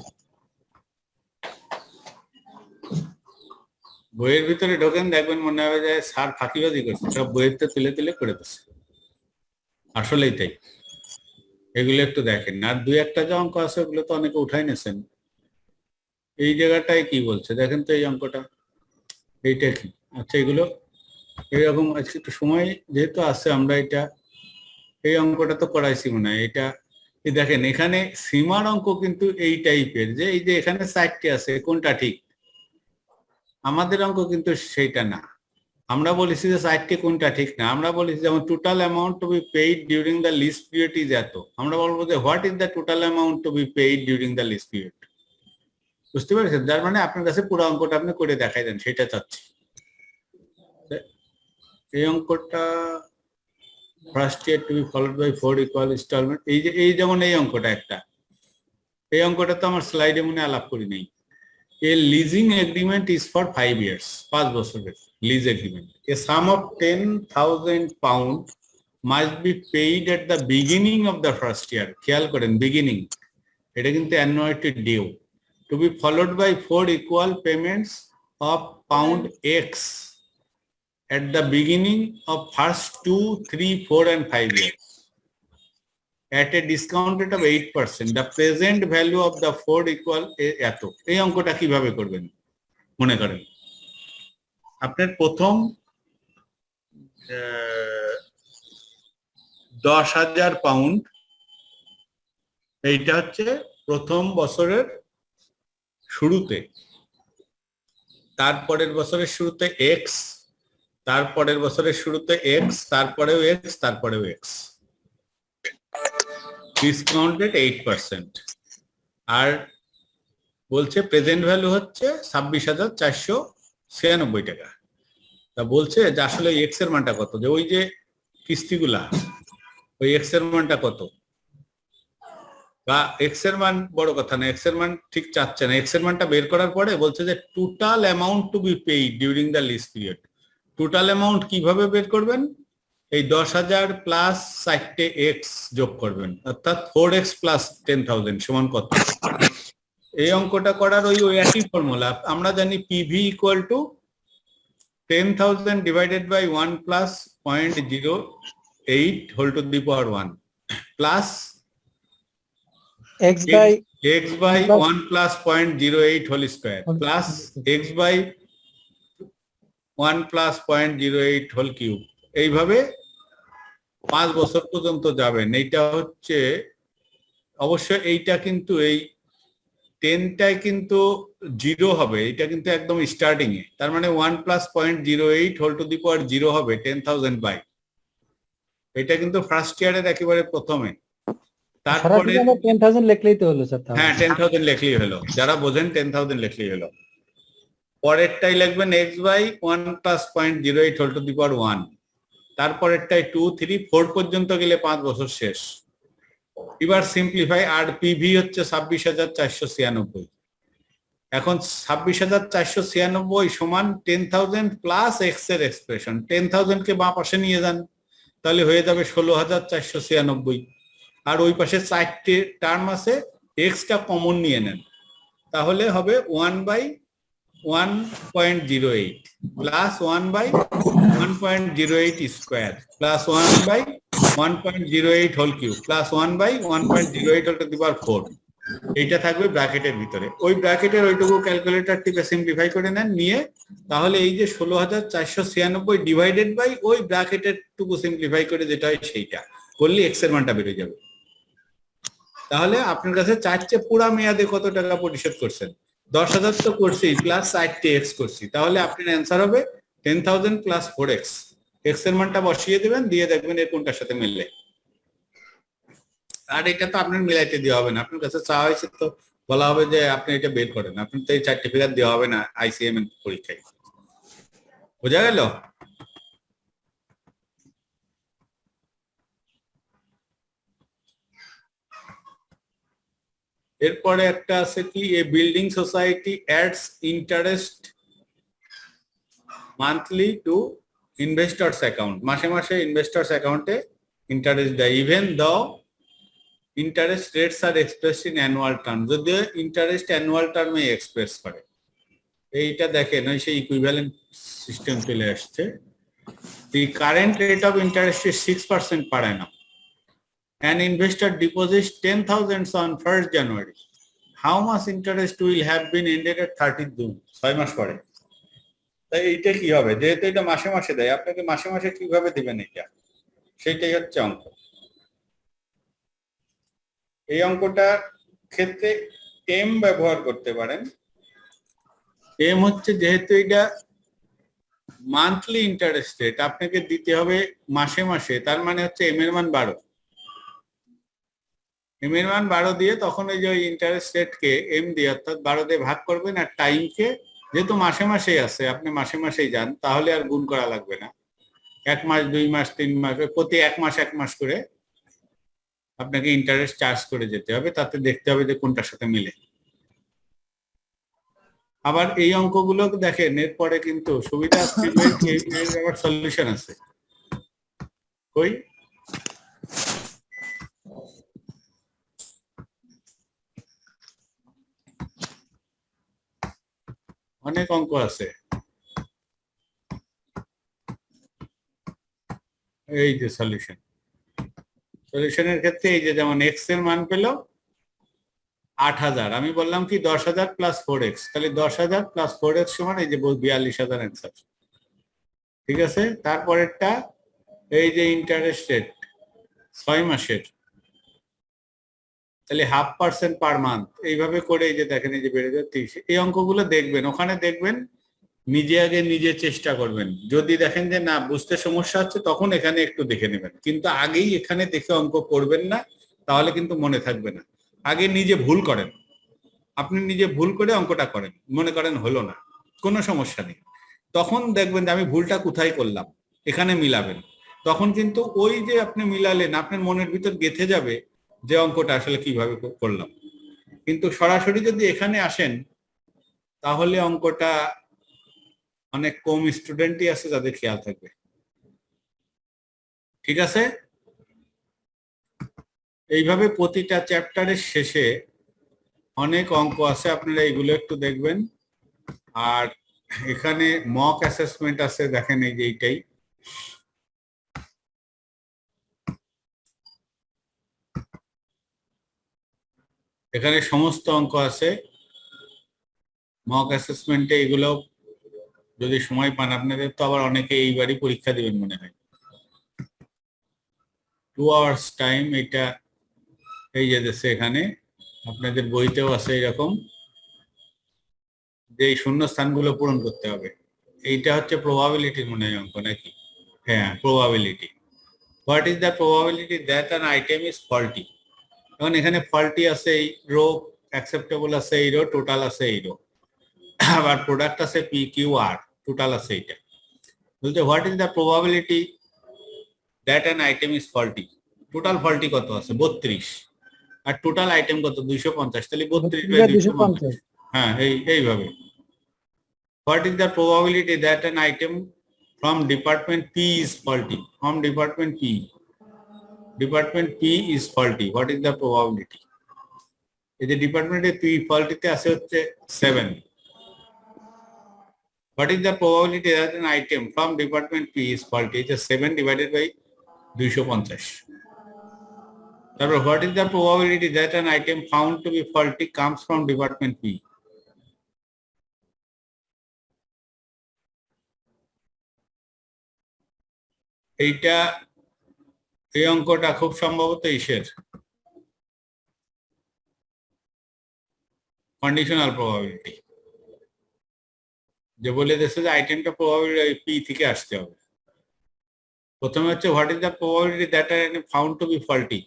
বইয়ের ভিতরে ঢোকেন, দেখবেন মনে হবে যে স্যার ফাঁকিবাজি করছে, সব বইয়ের তুলে তুলে করে দিচ্ছে। আসলেই তাই, এগুলো একটু দেখেন। আর দুই একটা যে অঙ্ক আছে ওগুলো তো অনেকে উঠাই নিয়েছেন। এই জায়গাটায় কি বলছে দেখেন তো, এই অঙ্কটা এইটা কি? আচ্ছা, এগুলো এইরকম আজকে একটু সময় যেহেতু আছে, আমরা এটা এই অঙ্কটা তো করাইছি মনে হয়। এটা দেখেন, এখানে সীমার অঙ্ক কিন্তু এই টাইপের, যে এই যে এখানে 4টি আছে, কোনটা ঠিক? আমাদের অঙ্ক কিন্তু সেইটা না। আমরা বলেছি যে 4টি কোনটা ঠিক না। আমরা বলেছি যেমন total amount to be paid during the lease period is এত। আমরা বলবো যে what is the total amount to be paid during the lease period. বুঝতে পেরেছেন? যার মানে আপনার কাছে পুরো অঙ্কটা আপনি করে দেখাই দেন, সেটা চাচ্ছি। এই অঙ্কটা first year to be followed by 4 equal installment. এই যেমন এই অঙ্কটা একটা, এই অঙ্কটা তো আমার স্লাইডে মনে আলাপ করি নেই। A leasing agreement is for 5 years, 5 বছরের lease agreement. A sum of 10,000 pound must be paid at the beginning of the first year. খেয়াল করেন, beginning, এটা কিন্তু annuity due, to be followed by 4 equal payments of pound X at the beginning of first 2, 3, 4 and 5 years. At a discount rate of 8%, the present value of the 4 equal এত। এই অঙ্কটা কিভাবে করবেন? মনে করেন আপনার প্রথম 10,000 পাউন্ড, এইটা হচ্ছে প্রথম বছরের শুরুতে, তারপরের বছরের শুরুতে এক্স, তারপরের বছরের শুরুতে এক্স, তারপরেও এক্স, তারপরেও এক্স, ডিসকাউন্টেড 8%। আর বলছে প্রেজেন্ট ভ্যালু হচ্ছে 26,496 টাকা। তা বলছে যে আসলে এক্স এর মানটা কত, যে ওই যে কিস্তিগুলা, ওই এক্স এর মানটা কত? বা এক্স এর মান বড় কথা না, এক্স এর মান ঠিক চাচ্ছে না। এক্স এর মানটা বের করার পরে বলছে যে total amount to be paid during the lease period. Total amount কিভাবে বের করবেন? এই 10,000 প্লাস 4টে এক্স যোগ করবেন, অর্থাৎ 4x প্লাস 10,000 সমান কত? এই অঙ্কটা করার ওই একই ফর্মুলা। আমরা জানি PV equal to 10,000 divided by 1 plus 0.08 whole to the power 1 plus x by x by 1 plus 0.08 whole square plus x by 1 plus 0.08 whole cube। এইভাবে 5 বছর পর্যন্ত যাবেন। এইটা হচ্ছে অবশ্য এইটা কিন্তু এই 10টায় কিন্তু 0 হবে, এটা কিন্তু একদম স্টার্টিং এ। তার মানে 1 plus 0.08 হোল টু দি পাওয়ার 0 হবে 10,000 বাই। এটা কিন্তু ফার্স্ট ইয়ারের একেবারে প্রথমে। তারপরে সরাসরি আমরা 10,000 লিখলেই তো হলো স্যার। হ্যাঁ 10,000 লিখলেই হলো, যারা বোঝেন 10,000 লিখলেই হলো। পরেরটাই লিখবেন x by 1 plus 0.08 whole to the power 1। তারপরেরটাই 2, 3, 4 পর্যন্ত গেলে 5 বছর শেষ। এবার সিম্পলিফাই, আর পিভি হচ্ছে 26,496। এখন 26,496 সমান 10,000 প্লাস এক্স এর এক্সপ্রেশন। 10,000 কে বাঁ পাশে নিয়ে যান, তাহলে হয়ে যাবে 16,496। আর ওই পাশে 4টে টার্ম আছে, এক্স টা কমন নিয়ে নেন, তাহলে হবে 1 by 1.08 plus 1 by 1.08 square plus 1 by 1.08 whole cube plus 1 by 1.08 whole to the power 4। এইটা থাকবে ব্র্যাকেটের ভিতরে। ওই ব্র্যাকেটের ওইটুকু ক্যালকুলেটর টিপে সিম্পলিফাই করে নেন, নিয়ে তাহলে এই যে 16,496 ডিভাইডেড বাই ওই ব্র্যাকেটের টুকু সিম্পলিফাই করে যেটা হয় সেইটা করলে এক্স এর মানটা বেরিয়ে যাবে। তাহলে আপনার কাছে 4টে পুরা মেয়াদে কত টাকা পরিশোধ করছেন? 10,000 তো করছি, প্লাস 4টে এক্স করছি, তাহলে আপনার অ্যান্সার হবে 10,000 প্লাস 4x। এক্স এর মানটা বসিয়ে দেবেন, দিয়ে দেখবেন এর কোনটার সাথে মিললে। আর এটা তো আপনার মিলাইতে দেওয়া হবে না, আপনার কাছে চাওয়া হয়েছে তো বলা হবে যে আপনি এটা বের করেন। আপনার তো এই 4টে ফিগার দেওয়া হবে না আইসিএম এর পরীক্ষায়। বোঝা গেল? এরপরে একটা আছে কি, a building society adds interest monthly to investors account. মাসে মাসে ইনভেস্টরস অ্যাকাউন্টে ইন্টারেস্ট দেয়, even the interest rates are express in annual term. যদিও ইন্টারেস্ট অ্যানুয়াল টার্মে এক্সপ্রেস করে। এইটা দেখেন ওই সেই ইকুইভ্যালেন্ট সিস্টেম চলে আসছে। The current rate of interest is 6% per annum. An investor deposits 10,000 on 1st January. How much interest will have been ended at 30th June? 6 মাস পরে। তাই এইটা কি হবে? যেহেতু এটা মাসে মাসে দেয়, আপনাকে মাসে মাসে কিভাবে দিবেন এটা, সেইটাই হচ্ছে অঙ্ক। এই অঙ্কটার ক্ষেত্রে এম ব্যবহার করতে পারেন। এম হচ্ছে যেহেতু এটা মান্থলি ইন্টারেস্ট রেট, আপনাকে দিতে হবে মাসে মাসে, তার মানে হচ্ছে এম এর মান 12। এম এর মান 12 দিয়ে তখন ওই যে ইন্টারেস্ট রেটকে এম দিয়ে অর্থাৎ 12 দিয়ে ভাগ করবেন, আর টাইমকে যেহেতু মাসে মাসেই আছে, আপনি মাসে মাসেই যান, তাহলে আর গুণ করা লাগবে না। 1 মাস 2 মাস 3 মাস প্রতি 1 মাস 1 মাস করে আপনাকে ইন্টারেস্ট চার্জ করে যেতে হবে, তাতে দেখতে হবে যে কোনটার সাথে মিলে। আবার এই অঙ্কগুলো দেখেন, এরপরে কিন্তু সুবিধা আবার সলিউশন আছে। কই অনেক অঙ্ক আছে, এই যে সলিউশন। সলিউশনের ক্ষেত্রে এই যে যেমন এক্স এর মান পেল 8,000, আমি বললাম কি 10,000 প্লাস 4x, তাহলে 10,000 প্লাস 4x সমান এই যে 42,000 অ্যান্সার। ঠিক আছে, তারপরেরটা এই যে ইন্টারেস্ট রেট 6 মাসের, তাহলে 0.5% পার মান্থ, এইভাবে করে এই যে দেখেন এই যে বেড়ে যায় 30। এই অঙ্কগুলো দেখবেন, ওখানে দেখবেন নিজে আগে নিজে চেষ্টা করবেন। যদি দেখেন যে না বুঝতে সমস্যা হচ্ছে, তখন এখানে একটু দেখে নেবেন, কিন্তু আগেই এখানে দেখে অঙ্ক করবেন না, তাহলে কিন্তু মনে থাকবে না। আগে নিজে ভুল করেন, আপনি নিজে ভুল করে অঙ্কটা করেন, মনে করেন হলো না, কোনো সমস্যা নেই, তখন দেখবেন যে আমি ভুলটা কোথায় করলাম, এখানে মিলাবেন। তখন কিন্তু ওই যে আপনি মিলালেন, আপনার মনের ভিতর গেঁথে যাবে যে অঙ্কটা আসলে কিভাবে করলাম। কিন্তু সরাসরি যদি এখানে আসেন, তাহলে অঙ্কটা অনেক কম স্টুডেন্টই আছে যাদের খেয়াল থাকবে। ঠিক আছে, এইভাবে প্রতিটা চ্যাপ্টারের শেষে অনেক অঙ্ক আছে, আপনারা এগুলো একটু দেখবেন। আর এখানে মক অ্যাসেসমেন্ট আছে, দেখেন এই যে এইটাই। এখানে সমস্ত অঙ্ক আছে মক অ্যাসেসমেন্টে, এগুলো যদি সময় পান আপনাদের তো আবার অনেকে এইবারই পরীক্ষা দিবেন মনে হয়। 2 hours টাইম এটা এই যে দেশে, এখানে আপনাদের বইতেও আছে এরকম যে এই শূন্য স্থানগুলো পূরণ করতে হবে। এইটা হচ্ছে প্রবাবিলিটির মনে হয় অঙ্ক নাকি? হ্যাঁ, probability. What is the probability that an item is faulty? এখন এখানে ফল্টি আছে এই রো, অ্যাকসেপ্টেবল আছে এই রো, টোটাল আছে এই রো, আবার প্রোডাক্ট আছে পি কিউ আর, টোটাল আছে এইটা। বলতে what is the probability that an item is faulty? Total faulty কত আছে? 32, আর টোটাল আইটেম কত? 250, তাহলে 32/250। হ্যাঁ, এইভাবে। What is the probability that an item from department P is faulty? From department P, department P is faulty, what is the probability? এই যে ডিপার্টমেন্টে P ফল্টিতে আছে হচ্ছে 7। What is the probability that an item from department P is faulty? It is 7 divided by 250. Therefore, what is the probability that an item found to be faulty comes from department P? এইটা, এই অঙ্কটা খুব সম্ভবত ইসের conditional probability, যে বলে দিচ্ছে যে আইটেমটা প্রবাবিলিটি পি থেকে আসতে হবে। প্রথমে হচ্ছে what is the probability that are found to be faulty.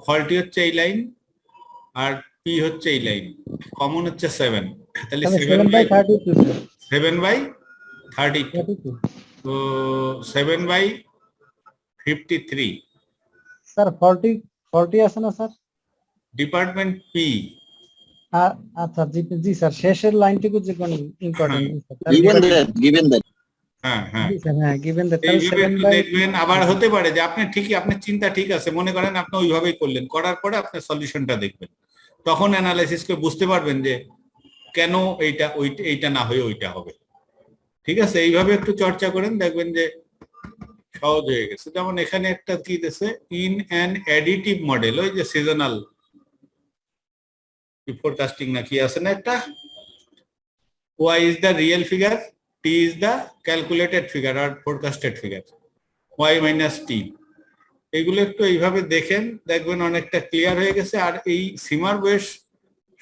Faulty হচ্ছে এই লাইন আর পি হচ্ছে এই লাইন, কমন হচ্ছে 7, তাহলে 7/32, তো 7/53। স্যার 40 আছে না স্যার? Department P. আচ্ছা জি স্যার, শেষের লাইনটুকু যে কোন ইম্পর্টেন্ট। হ্যাঁ হ্যাঁ, জি স্যার, হ্যাঁ গিভেন দ্যাট এইভাবে একটু দেখবেন। আবার হতে পারে যে আপনি ঠিকই, আপনার চিন্তা ঠিক আছে, মনে করেন আপনি ওইভাবেই করলেন, করার পরে আপনার সলিউশনটা দেখবেন, তখন অ্যানালাইসিস করে বুঝতে পারবেন যে কেন এইটা না হয়ে ওইটা হবে। ঠিক আছে, এইভাবে একটু চর্চা করেন, দেখবেন যে সহজ হয়ে গেছে। যেমন এখানে একটা কি দিয়েছে, ইন অ্যান অ্যাডিটিভ মডেল, ওই যে সিজনাল ফোরকাস্টিং না কি আছে না একটা, y is the real figure, t is the calculated figure or forecasted figure, y minus t। এগুলো একটু এইভাবে দেখেন, দেখবেন অনেকটা ক্লিয়ার হয়ে গেছে। আর এই সীমার বেশ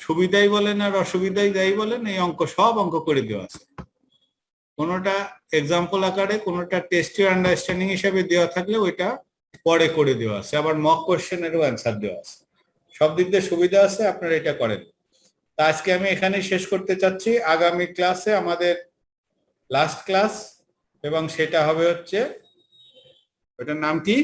সুবিধাই বলেন আর অসুবিধাই যাই বলেন, এই অঙ্ক সব অঙ্ক করে দেওয়া আছে, কোনোটা এক্সাম্পল আকারে, কোনোটা টেস্টি আন্ডারস্ট্যান্ডিং হিসাবে দেওয়া থাকলে ওইটা পরে করে দেওয়া আছে, আবার মক কোশ্চেনেরও অ্যান্সার দেওয়া আছে, সব দিক দিয়ে সুবিধা আছে, আপনারা এটা করেন। তা আজকে আমি এখানে শেষ করতে চাচ্ছি। আগামী ক্লাসে আমাদের লাস্ট ক্লাস, এবং সেটা হবে হচ্ছে, ওটার নাম কি?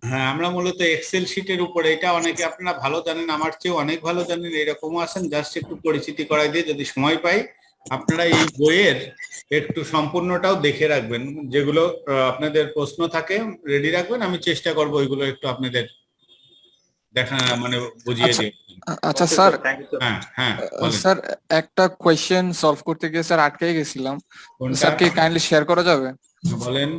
হ্যাঁ, আমরা মূলত এক্সেল শিটের উপরে, এটা অনেকে আপনারা ভালো জানেন, আমার চেয়ে অনেক ভালো জানেন, এরকমও আছেন। জাস্ট একটু পরিচিতি করাই দিয়ে, যদি সময় পাই আপনারা এই বইয়ের একটু সম্পূর্ণটাও দেখে রাখবেন, যেগুলো আপনাদের প্রশ্ন থাকে রেডি রাখবেন, আমি চেষ্টা করবো ওইগুলো একটু আপনাদের দেখা মানে বুঝিয়ে দিই। আচ্ছা স্যার, হ্যাঁ হ্যাঁ স্যার একটা কোয়েশ্চেন সলভ করতে গিয়ে স্যার আটকে গেছিলাম, স্যার কি কাইন্ডলি শেয়ার করা যাবে? বলেন।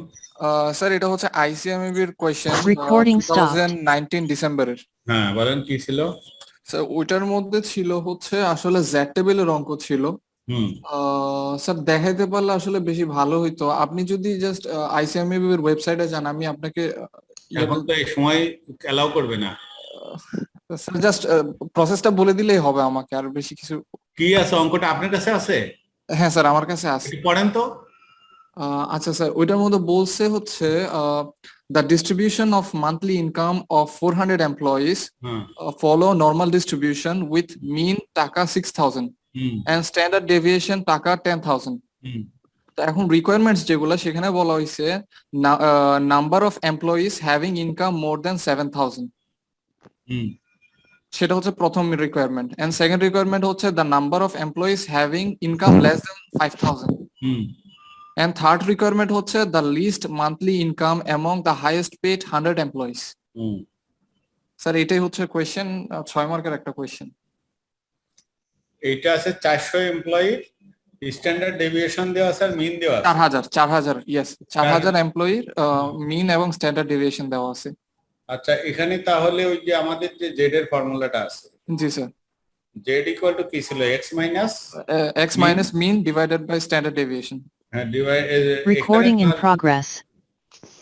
স্যার এটা হচ্ছে ICMEB এর কোয়েশ্চেন, Recording stopped. 2019 ডিসেম্বরের। হ্যাঁ বলেন, কি ছিল? স্যার ওইটার মধ্যে ছিল হচ্ছে আসলে জেড টেবিলের অঙ্ক ছিল। স্যার দেখাইতে পারলে আসলে বেশি ভালো হইতো। আপনি যদি জাস্ট ICMEB এর ওয়েবসাইটে যান, আমি আপনাকে এখন তো এই সময় অ্যালাউ করবে না। স্যার জাস্ট প্রসেসটা বলে দিলেই হবে আমাকে, আর বেশি কিছু। কি আছে অঙ্কটা আপনার কাছে আছে? হ্যাঁ স্যার আমার কাছে আছে। পড়েন তো। আচ্ছা স্যার, ওইটার মধ্যে বলছে হচ্ছে the distribution of monthly income of 400 employees follow normal distribution with mean টাকা 6,000 and standard deviation টাকা 10,000। তো এখন রিকোয়ারমেন্টস যেগুলো সেখানে বলা হয়েছে number of employees having income more than 7,000, সেটা হচ্ছে প্রথম রিকোয়ারমেন্ট। এন্ড সেকেন্ড রিকোয়ারমেন্ট হচ্ছে the number of employees having income less than 5,000। And third requirement হচ্ছে the least monthly income among the highest paid 100 employees. Sir এটাই হচ্ছে question, 6 মার্কের একটা question. এইটা আছে 400 এমপ্লয়ি, স্ট্যান্ডার্ড ডেভিয়েশন দেওয়া আছে আর মিন দেওয়া আছে। 4000 ইয়েস, 4000 এমপ্লয়ির মিন এবং স্ট্যান্ডার্ড ডেভিয়েশন দেওয়া আছে। আচ্ছা, এখানে তাহলে ওই যে আমাদের যে জেড এর ফর্মুলাটা আছে, জি স্যার, জেড ইকুয়াল টু কি ছিল, X minus X minus mean divided by standard deviation. হ্যাঁ Recording in progress.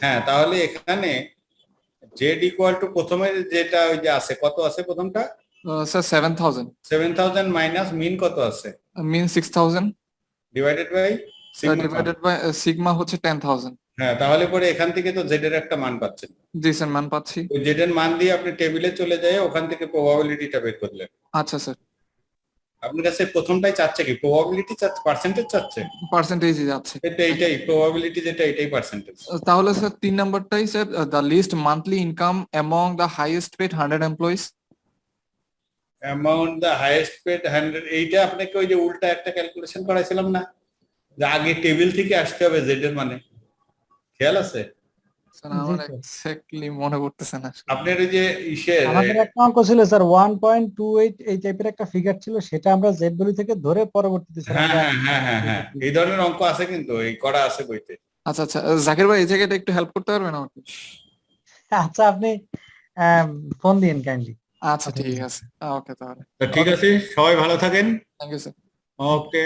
হ্যাঁ, তাহলে এখানে জেড ইকুয়াল টু প্রথমে যেটা ওই যে আছে, কত আছে প্রথমটা? স্যার 7000, 7000 মাইনাস মিন কত আছে, mean 6000 divided by divided by sigma হচ্ছে 10000। হ্যাঁ, তাহলে পরে এখান থেকে তো জেড এর একটা মান পাচ্ছেন। জি স্যার, মান পাচ্ছি। ওই জেড এর মান দিয়ে আপনি টেবিলে চলে যায়, ওখান থেকে প্রবাবিলিটিটা বের করলেন। আচ্ছা স্যার, আপনার কাছে প্রথমটাই চাচ্ছে কি, প্রবাবিলিটি চাচ্ছে, পার্সেন্টেজ চাচ্ছে? পার্সেন্টেজই যাচ্ছে। এইটাই প্রবাবিলিটি, যেটা এটাই পার্সেন্টেজ। তাহলে স্যার 3 নাম্বারটাই sir, the least monthly income among the highest paid 100 employees. Amount the highest paid 100, এইটা আপনাকে ওই যে উল্টা একটা ক্যালকুলেশন করাইছিলাম না, যে আগে টেবিল থেকে আসতে হবে জেড এর মানে, খেয়াল আছে? স্যার আমার এক্স্যাক্টলি মনে পড়তেছে না। আপনার ওই যে আমাদের একটা অঙ্ক ছিল স্যার 1.28 এই টাইপের একটা ফিগার ছিল, সেটা আমরা জেড ভ্যালু থেকে ধরে পরবর্তীতে স্যার হ্যাঁ, এই ধরনের অঙ্ক আছে কিন্তু, এই করা আছে বইতে। আচ্ছা আচ্ছা, জাকির ভাই এই জায়গাটা একটু হেল্প করতে পারবেন আমাকে? আচ্ছা, আপনি ফোন দিন কাইন্ডলি। আচ্ছা ঠিক আছে, ওকে তাহলে ঠিক আছে, সবাই ভালো থাকেন। Thank you sir. ওকে।